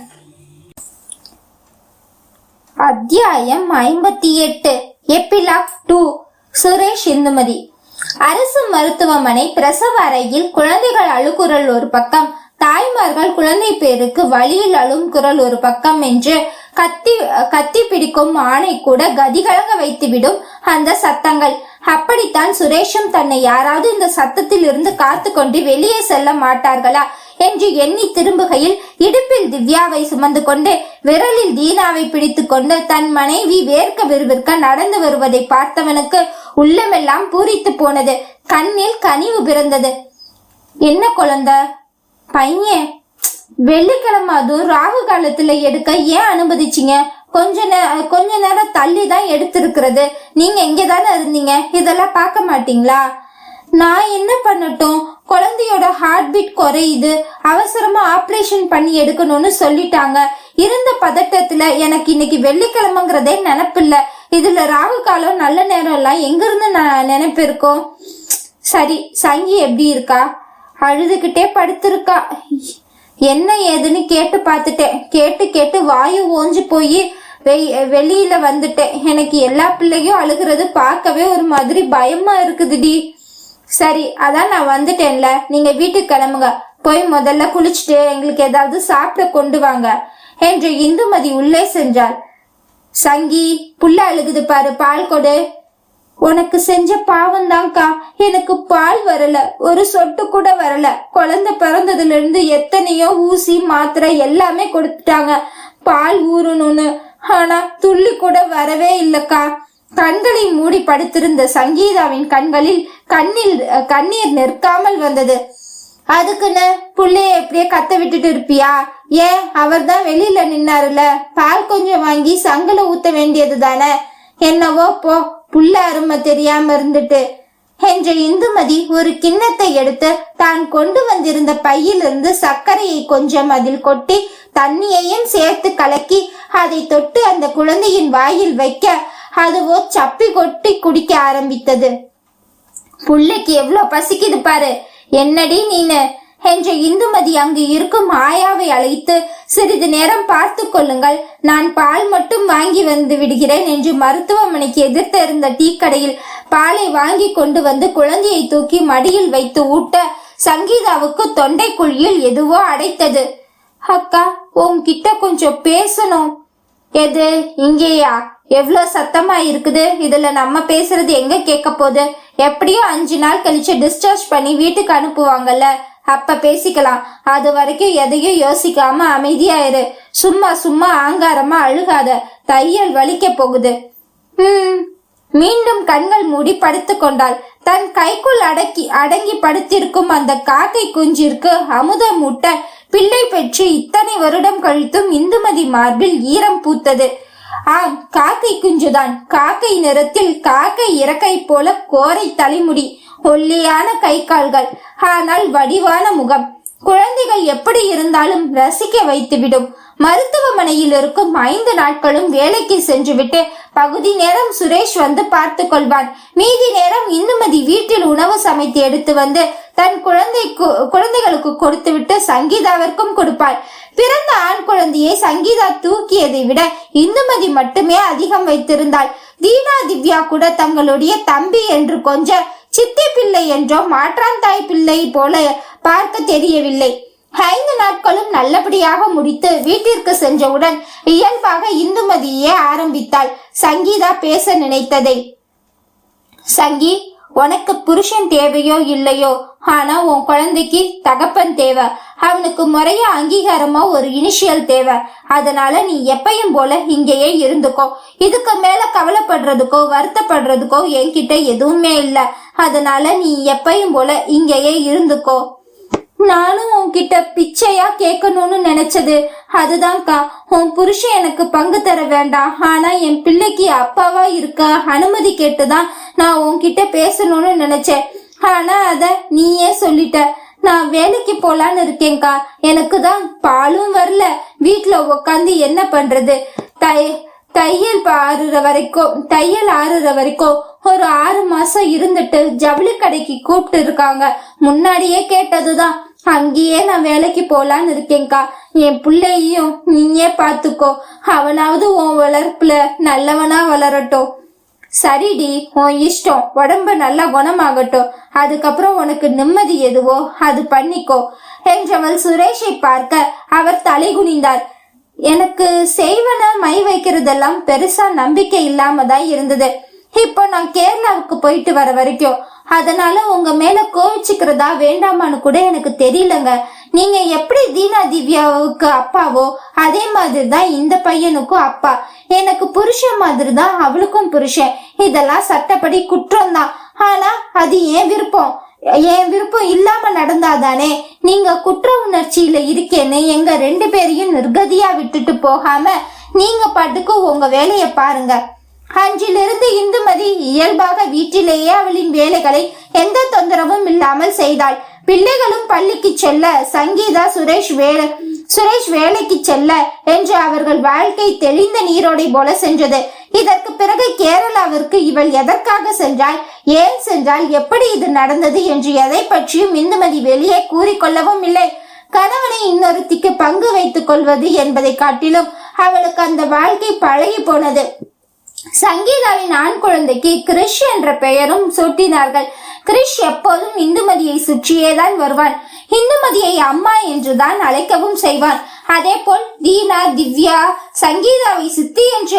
அத்தியாயம் 58. எபிலாக் 2. சுரேஷ், இந்துமதி. அரசு மருத்துவமனை பிரசவ அறையில் குழந்தைகள் அழுகுரல் ஒரு பக்கம், தாய்மார்கள் குழந்தை பேருக்கு வழியில் அழும் குரல் ஒரு பக்கம் என்று கத்தி பிடிக்கும் ஆணை கூட கதிகலங்க வைத்துவிடும் அந்த சத்தங்கள். அப்படித்தான் சுரேஷும் தன்னை யாராவது இந்த சத்தத்தில் இருந்து காத்து கொண்டு வெளியே செல்ல மாட்டார்களா என்று எண்ணி திரும்புகையில் இடுப்பில் திவ்யாவை சுமந்து கொண்டு விரலில் தீனாவை பிடித்து கொண்டு தன் மனைவி வேர்க்க விறுவிற்க நடந்து வருவதை பார்த்தவனுக்கு உள்ளமெல்லாம் பூரித்து போனது. கண்ணில் கனிவு பிறந்தது. என்ன குழந்தை? பையன். வெள்ளிக்கிழமை அதுவும் ராகு காலத்துல எடுக்க ஏன் அனுமதிச்சிங்க? கொஞ்ச நேரம் தள்ளி தான் எடுத்திருக்கிறது. நீங்க இங்கதானே இருந்தீங்க, இதெல்லாம் பார்க்க மாட்டீங்களா? நான் என்ன பண்ணட்டும்? குழந்தையோட ஹார்ட் பீட் குறையுது, அவசரமா ஆபரேஷன் பண்ணி எடுக்கணும்னு சொல்லிட்டாங்க. இருந்த பதட்டத்துல எனக்கு இன்னைக்கு வெள்ளிக்கிழமைங்கிறதே நினைப்பில்ல. இதுல ராகு காலம் நல்ல நேரம் எல்லாம் எங்க இருந்து நான் நினைப்பு இருக்கோம். சரி, சங்கி எப்படி இருக்கா? அழுதுகிட்டே படுத்திருக்கா. என்ன ஏதுன்னு கேட்டு பார்த்துட்டேன். கேட்டு கேட்டு வாயு ஓஞ்சு போய் வெளியில வந்துட்டேன். எனக்கு எல்லா பிள்ளையும் அழுகிறது பார்க்கவே ஒரு மாதிரி பயமா இருக்குதுடி. சரி, அதான் நான் வந்துட்டேன்ல, நீங்க வீட்டுக்கு கிளம்புங்க. போய் முதல்ல குளிச்சுட்டு எங்களுக்கு ஏதாவது சாப்பிட கொண்டு வாங்க என்று இந்துமதி உள்ளே சென்றாள். சங்கி, புள்ள அழுகுது பாரு, பால் கொடு. உனக்கு செஞ்ச பாவம் தான்க்கா, எனக்கு பால் வரல, ஒரு சொட்டு கூட வரல. குழந்தை பிறந்ததுல இருந்து எத்தனையோ ஊசி மாத்திரை எல்லாமே கொடுத்துட்டாங்க பால் ஊறணும்னு. ஆனா துள்ளி கூட வரவே இல்லக்கா. கண்களை மூடி படுத்திருந்த சங்கீதாவின் கண்களில் கண்ணீர் நிற்காமல் வந்தது. அதுக்குன்னு புள்ளைய எப்படியே கத்த விட்டுட்டு இருப்பியா? ஏன், அவர் தான் வெளியில நின்னாருல, பால் கொஞ்சம் வாங்கி சங்குல ஊத்த வேண்டியது தானே. என்னவோ போ, புள்ள அருமை தெரியாம இருந்துட்டு என்ற இந்துமதி ஒரு கிண்ணத்தை எடுத்து தான் கொண்டு வந்திருந்த பையிலிருந்து சர்க்கரையை கொஞ்சம் அதில் கொட்டி தண்ணியையும் சேர்த்து கலக்கி அதை தொட்டு அந்த குழந்தையின் வாயில் வைக்க அதுவோ சப்பி கொட்டி குடிக்க ஆரம்பித்தது. புள்ளைக்கு எவ்வளவு பசிக்குது பாரு, என்னடி நீனு என்ற இந்துமதி அங்கு இருக்கும் ஆயாவை அழைத்து, சிறிது நேரம் பார்த்து கொள்ளுங்கள், நான் பால் மட்டும் வாங்கி வந்து விடுகிறேன் என்று மருத்துவமனைக்கு எதிர்த்து இருந்த டீ கடையில் பாலை வாங்கி கொண்டு வந்து குழந்தையை தூக்கி மடியில் வைத்து ஊட்ட சங்கீதாவுக்கு தொண்டை குழியில் எதுவோ அடைத்தது. அக்கா, உன்கிட்ட கொஞ்சம் பேசணும். எது, இங்கேயா? எவ்வளவு சத்தமா இருக்குது, இதுல நம்ம பேசுறது எங்க கேட்க போகுது? எப்படியும் 5 நாள் கழிச்சு டிஸ்சார்ஜ் பண்ணி வீட்டுக்கு அனுப்புவாங்கல்ல, அப்ப பேசிக்கலாம். அது வரைக்கும் எதையும் யோசிக்காம அமைதியாயிரு. சும்மா சும்மா ஆங்காரமா அழுகாத, தையல் வலிக்க போகுது. மீண்டும் கண்கள் மூடி படுத்து கொண்டாள். தன் கைக்குள் அடங்கி படுத்திருக்கும் அந்த காக்கை குஞ்சிற்கு அமுதம் ஊட்ட பிள்ளை பெற்று இத்தனை வருடம் கழித்தும் இந்துமதி மார்பில் ஈரம் பூத்தது. ஆம், காக்கை குஞ்சுதான். காக்கை நிறத்தில், காக்கை இறக்கை போல கோரை தலைமுடி, ஒல்லியான கை கால்கள், ஆனால் வடிவான முகம். குழந்தைகள் எப்படி இருந்தாலும் ரசிக்க வைத்துவிடும். மருத்துவமனையில் இருக்கும் 5 நாட்களும் வேலைக்கு சென்றுவிட்டு பகுதி நேரம் சுரேஷ் வந்து பார்த்து கொள்வான். மீதி நேரம் இந்துமதி வீட்டில் உணவு சமைத்து எடுத்து வந்து தன் குழந்தைகளுக்கு கொடுத்துவிட்டு சங்கீதாவிற்கும் கொடுப்பாள். பிறந்த ஆண் குழந்தையை சங்கீதா தூக்கியதை விட இந்துமதி மட்டுமே அதிகம் வைத்திருந்தாள். தீனா திவ்யா கூட தங்களுடைய தம்பி என்று கொஞ்சம் சித்தி பிள்ளை என்றோ மாற்றான் தாய் பிள்ளை போல பார்க்க தெரியவில்லை. 5 நாட்களும் நல்லபடியாக முடித்து வீட்டிற்கு சென்றவுடன் இயல்பாக இந்துமதியே ஆரம்பித்தாள் சங்கீதா பேச நினைத்ததை. சங்கி, உனக்கு புருஷன் தேவையோ இல்லையோ, ஆனா உன் குழந்தைக்கு தகப்பன் தேவை. அவனுக்கு முறைய அங்கீகாரமா ஒரு இனிஷியல் தேவை. அதனால நீ எப்பயும் போல இங்கேயே இருந்துக்கோ. இதுக்கு மேல கவலைப்படுறதுக்கோ வருத்தப்படுறதுக்கோ என்கிட்ட எதுவுமே இல்ல. அதனால நீ எப்பயும் போல இங்கேயே இருந்துக்கோ. நானும் உன்கிட்ட பிச்சையா கேட்கணும்னு நினைச்சது அதுதான்க்கா. உன் புருஷன் எனக்கு பங்கு தர வேண்டாம், ஆனா என் பிள்ளைக்கு அப்பாவா இருக்க அனுமதி கேட்டுதான் நான் உன்கிட்ட பேசணும்னு நினைச்சேன். ஆனா அத நீயே சொல்லிட்ட. நான் வேலைக்கு போலான்னு இருக்கேன்க்கா. எனக்கு தான் பாலும் வரல, வீட்டுல உக்காந்து என்ன பண்றது? தையல் ஆறுற வரைக்கும் ஒரு 6 மாசம் இருந்துட்டு ஜவுளி கடைக்கு கூப்பிட்டு இருக்காங்க. முன்னாடியே கேட்டதுதான். அங்கேயே நான் வேலைக்கு போலான்னு இருக்கேன்க்கா. என் பிள்ளையும் நீயே பாத்துக்கோ. அவனாவது உன் வளர்ப்புல நல்லவனா வளரட்டும். சரிடி, உன் இஷ்டம். உடம்பு நல்லா குணமாகட்டும். அதுக்கப்புறம் உனக்கு நிம்மதி எதுவோ அது பண்ணிக்கோ என்றவள் சுரேஷை பார்க்க அவர் தலை குனிந்தார். எனக்கு செய்வன மை வைக்கிறதெல்லாம் பெருசா நம்பிக்கை இல்லாம தான் இருந்தது. இப்போ நான் கேரளாவுக்கு போயிட்டு வர வரைக்கும். அதனால உங்க மேல கோவிச்சுக்கிறதா வேண்டாமான்னு கூட எனக்கு தெரியலங்க. நீங்க எப்படி தீனா திவ்யாவுக்கு அப்பாவோ அதே மாதிரிதான் இந்த பையனுக்கும் அப்பா. எனக்கு புருஷன் மாதிரி தான் அவளுக்கும் புருஷன். இதெல்லாம் சட்டப்படி குற்றம் தான். ஆனா அது என் விருப்பம் இல்லாம நடந்தாதானே. நீங்க குற்ற உணர்ச்சியில இருக்கேன்னு எங்க 2 பேரையும் நிர்கதியா விட்டுட்டு போகாம நீங்க பாட்டுக்கு உங்க வேலைய பாருங்க. அன்றிலிருந்து இந்துமதி இயல்பாக வீட்டிலேயே அவளின் வேலைகளை எந்த தொந்தரவும் இல்லாமல் செய்தாள். பிள்ளைகளும் பள்ளிக்கு செல்ல, சங்கீதா சுரேஷ் வேலைக்கு செல்ல என்று அவர்கள் வாழ்க்கை தெளிந்த நீரோடை போல சென்றது. இதற்கு பிறகு கேரளாவிற்கு இவள் எதற்காக சென்றாள், ஏன் சென்றாள், எப்படி இது நடந்தது என்று எதை பற்றியும் இந்துமதி வெளியே கூறிக்கொள்ளவும் இல்லை. கணவனை இன்னொருத்திக்கு பங்கு வைத்துக் கொள்வது என்பதை காட்டிலும் அவளுக்கு அந்த வாழ்க்கை பழகி போனது. சங்கீதாவின் ஆண் குழந்தைக்கு கிரிஷ் என்ற பெயரும் சூட்டினார்கள். கிரிஷ் எப்போதும் இந்துமதியை சுற்றியேதான் வருவான். இந்துமதியை அம்மா என்றுதான் அழைக்கவும் செய்வான். அதே போல் தீனா, திவ்யா சங்கீதாவை சித்தி என்று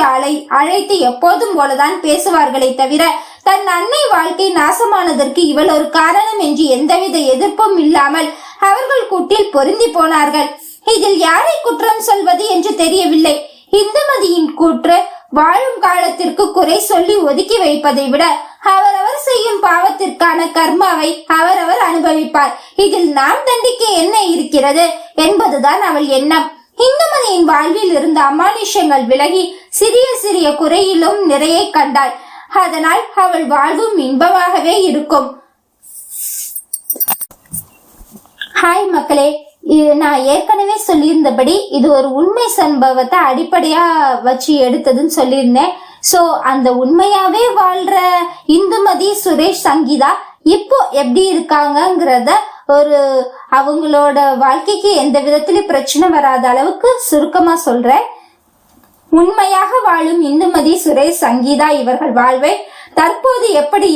அழைத்து எப்போதும் போலதான் பேசுவார்களே தவிர தன் அன்னை வாழ்க்கை நாசமானதற்கு இவள் ஒரு காரணம் என்று எந்தவித எதிர்ப்பும் இல்லாமல் அவர்கள் கூட்டில் பொருந்தி போனார்கள். இதில் யாரை குற்றம் சொல்வது என்று தெரியவில்லை. இந்துமதியின் கூற்று வாழும் காலத்திற்கு குறை சொல்லி ஒதுக்கி வைப்பதை விட அவரவர் செய்யும் பாவத்திற்கான கர்மாவை அவரவர் அனுபவிப்பார். இதில் நாம் தண்டிக்க என்ன இருக்கிறது என்பதுதான் அவள் எண்ணம். இந்துமதியின் வாழ்வில் இருந்த அமானுஷங்கள் விலகி சிறிய சிறிய குறையிலும் நிறைய கண்டாள். அதனால் அவள் வாழ்வும் இன்பமாகவே இருக்கும். ஹாய் மக்களே, நான் ஏற்கனவே சொல்லியிருந்தபடி இது ஒரு உண்மை சம்பவத்தை அடிப்படையா வச்சு எடுத்ததுன்னு சொல்லியிருந்தேன். சோ அந்த உண்மையாவே வாழ்ற இந்துமதி, சுரேஷ், சங்கீதா இப்போ எப்படி இருக்காங்கங்கிறத ஒரு அவங்களோட வாழ்க்கைக்கு எந்த விதத்திலும் பிரச்சனை வராத அளவுக்கு சுருக்கமா சொல்றேன். உண்மையாக வாழும் இந்துமதி, சுரேஷ், சங்கீதா இவர்கள் வாழ்வை தற்போது எப்படி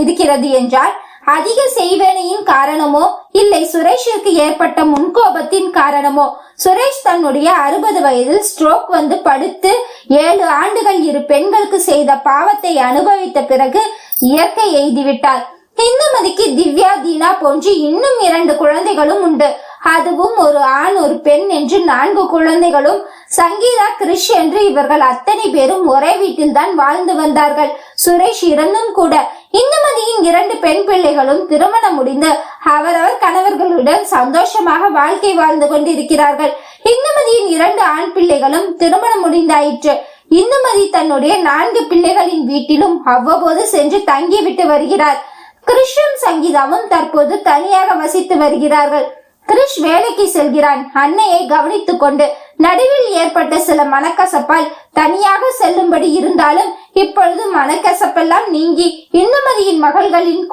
இருக்கிறது என்றால், அதிக செய்வேனையின் காரணமோ இல்லை சுரேஷிற்கு ஏற்பட்ட முன்கோபத்தின் காரணமோ, சுரேஷ் தன்னுடைய 60 வயதில் ஸ்ட்ரோக் வந்து படுத்து 7 ஆண்டுகள் 2 பெண்களுக்கு செய்த பாவத்தை அனுபவித்த பிறகு இயற்கை எய்திவிட்டார். இந்துமதிக்கு திவ்யா, தீனா போன்று இன்னும் 2 குழந்தைகளும் உண்டு. அதுவும் ஒரு ஆண் ஒரு பெண் என்று 4 குழந்தைகளும். சங்கீதா, கிரிஷ் என்று இவர்கள் அத்தனை பேரும் ஒரே வீட்டில் தான் வாழ்ந்து வந்தார்கள். சுரேஷ் இறந்தும் கூட. இந்துமதியின் 2 பெண் பிள்ளைகளும் திருமணம் முடிந்து அவரவர் கணவர்களுடன் சந்தோஷமாக வாழ்க்கை வாழ்ந்து கொண்டிருக்கிறார்கள். இந்துமதியின் 2 ஆண் பிள்ளைகளும் திருமணம் முடிந்தாயிற்று. இந்துமதி தன்னுடைய 4 பிள்ளைகளின் வீட்டிலும் அவ்வப்போது சென்று தங்கிவிட்டு வருகிறார். கிரிஷும் சங்கீதாவும் தற்போது தனியாக வசித்து வருகிறார்கள். கிரிஷ் வேலைக்கு செல்கிறான், அன்னையை கவனித்துக் கொண்டு. நடுவில் ஏற்பட்ட சில மனக்கசப்பால் தனியாக செல்லும்படி இருந்தாலும் இப்பொழுது மனக்கசப்பெல்லாம் நீங்கி இந்துமதியின் மகள்களின்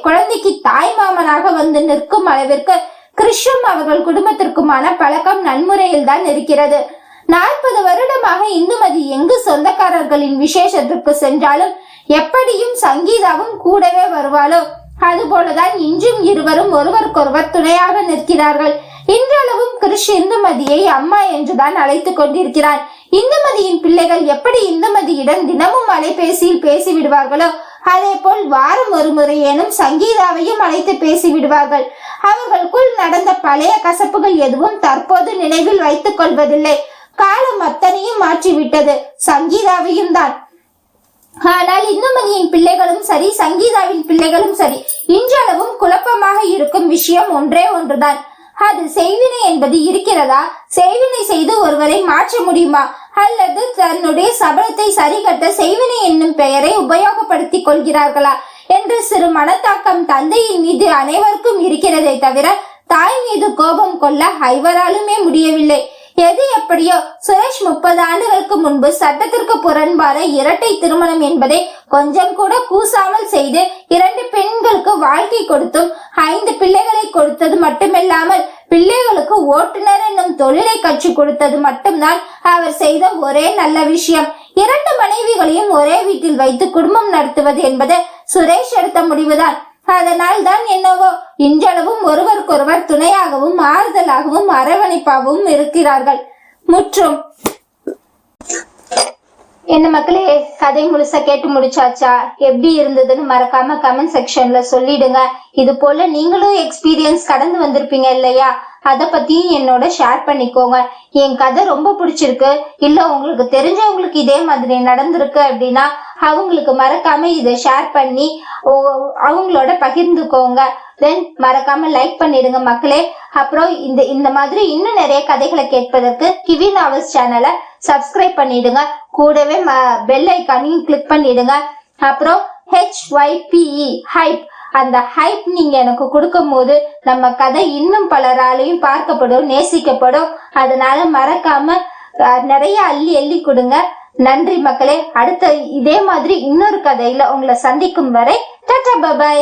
குழந்தைக்கு தாய் மாமனாக வந்து நிற்கும் அளவிற்கு கிரிஷும் அவர்கள் குடும்பத்திற்குமான பழக்கம் நன்முறையில் தான் இருக்கிறது. 40 வருடமாக இந்துமதி எங்கு சொந்தக்காரர்களின் விசேஷத்திற்கு சென்றாலும் எப்படியும் சங்கீதாவும் கூடவே வருவாளோ அதுபோலதான் இன்றும் இருவரும் ஒருவருக்கொருவர் துணையாக நிற்கிறார்கள். இன்றளவும் கிரிஷ் இந்துமதியை அம்மா என்றுதான் அழைத்துக் கொண்டிருக்கிறான். இந்துமதியின் பிள்ளைகள் எப்படி இந்துமதியிடம் தினமும் அலைபேசியில் பேசிவிடுவார்களோ அதே போல் வாரம் ஒரு முறையேனும் சங்கீதாவையும் அழைத்து பேசிவிடுவார்கள். அவர்களுக்குள் நடந்த பழைய கசப்புகள் எதுவும் தற்போது நினைவில் வைத்துக் கொள்வதில்லை. காலம் அத்தனையும் மாற்றிவிட்டது, சங்கீதாவையும் தான். ஆனால் இந்துமதியின் பிள்ளைகளும் சரி, சங்கீதாவின் பிள்ளைகளும் சரி, இன்றளவும் குழப்பமாக இருக்கும் விஷயம் ஒன்றே ஒன்றுதான். அது செய்வினை என்பது இருக்கிறதா? செய்வினை செய்து ஒருவரை மாற்ற முடியுமா? அல்லது தன்னுடைய சபலத்தை சரிகட்ட செய்வினை என்னும் பெயரை உபயோகப்படுத்திக் கொள்கிறார்களா என்று சிறு மனத்தாக்கம் தந்தையின் மீது அனைவருக்கும் இருக்கிறதை தவிர தாய் மீது கோபம் கொள்ள ஐவராலுமே முடியவில்லை. எது எப்படியோ சுரேஷ் 30 ஆண்டுகளுக்கு முன்பு சட்டத்திற்கு புறம்பான இரட்டை திருமணம் என்பதை கொஞ்சம் கூட கூசாமல் செய்து 2 பெண்களுக்கு வாழ்க்கை கொடுத்தும் 5 பிள்ளைகளை கொடுத்தது மட்டுமில்லாமல் பிள்ளைகளுக்கு ஓட்டுநர் என்னும் தொழிலை கற்றுக் கொடுத்தது மட்டும்தான் அவர் செய்த ஒரே நல்ல விஷயம். 2 மனைவிகளையும் ஒரே வீட்டில் வைத்து குடும்பம் நடத்துவது என்பது சுரேஷ் எடுத்த முடிவுதான். அதனால் தான் என்னவோ இன்றளவும் ஒருவருக்கொருவர் துணையாகவும் ஆறுதலாகவும் அரவணைப்பாகவும் இருக்கிறார்கள். முற்றும். என்ன மக்களே, கதை முழுசா கேட்டு முடிச்சாச்சா? எப்படி இருந்ததுன்னு மறக்காம கமெண்ட் செக்ஷன்ல சொல்லிடுங்க. இது போல நீங்களும் எக்ஸ்பீரியன்ஸ் கடந்து வந்திருப்பீங்க இல்லையா? அத பத்தியும் என்னோட ஷேர் பண்ணிக்கோங்க. என் கதை ரொம்ப பிடிச்சிருக்கு, இல்ல உங்களுக்கு தெரிஞ்சவங்களுக்கு இதே மாதிரி நடந்திருக்கு அப்படின்னா அவங்களுக்கு மறக்காம இதை ஷேர் பண்ணி அவங்களோட பகிர்ந்துக்கோங்க. தென் மறக்காம லைக் பண்ணிடுங்க மக்களே. அப்புறம் இந்த மாதிரி இன்னும் நிறைய கதைகளை கேட்பதற்கு கிவி நாவல்ஸ் சேனலை சப்ஸ்கிரைப் பண்ணிடுங்க. கூடவே பெல் ஐக்கானையும் கிளிக் பண்ணிடுங்க. அப்புறம் HYPE ஹைப், அந்த ஹைப் நீங்க எனக்கு கொடுக்கும் போது நம்ம கதை இன்னும் பலராலையும் பார்க்கப்படும், நேசிக்கப்படும். அதனால மறக்காம நிறைய அள்ளி அள்ளி கொடுங்க. நன்றி மக்களே. அடுத்த இதே மாதிரி இன்னொரு கதையில உங்களை சந்திக்கும் வரை டாடா பை.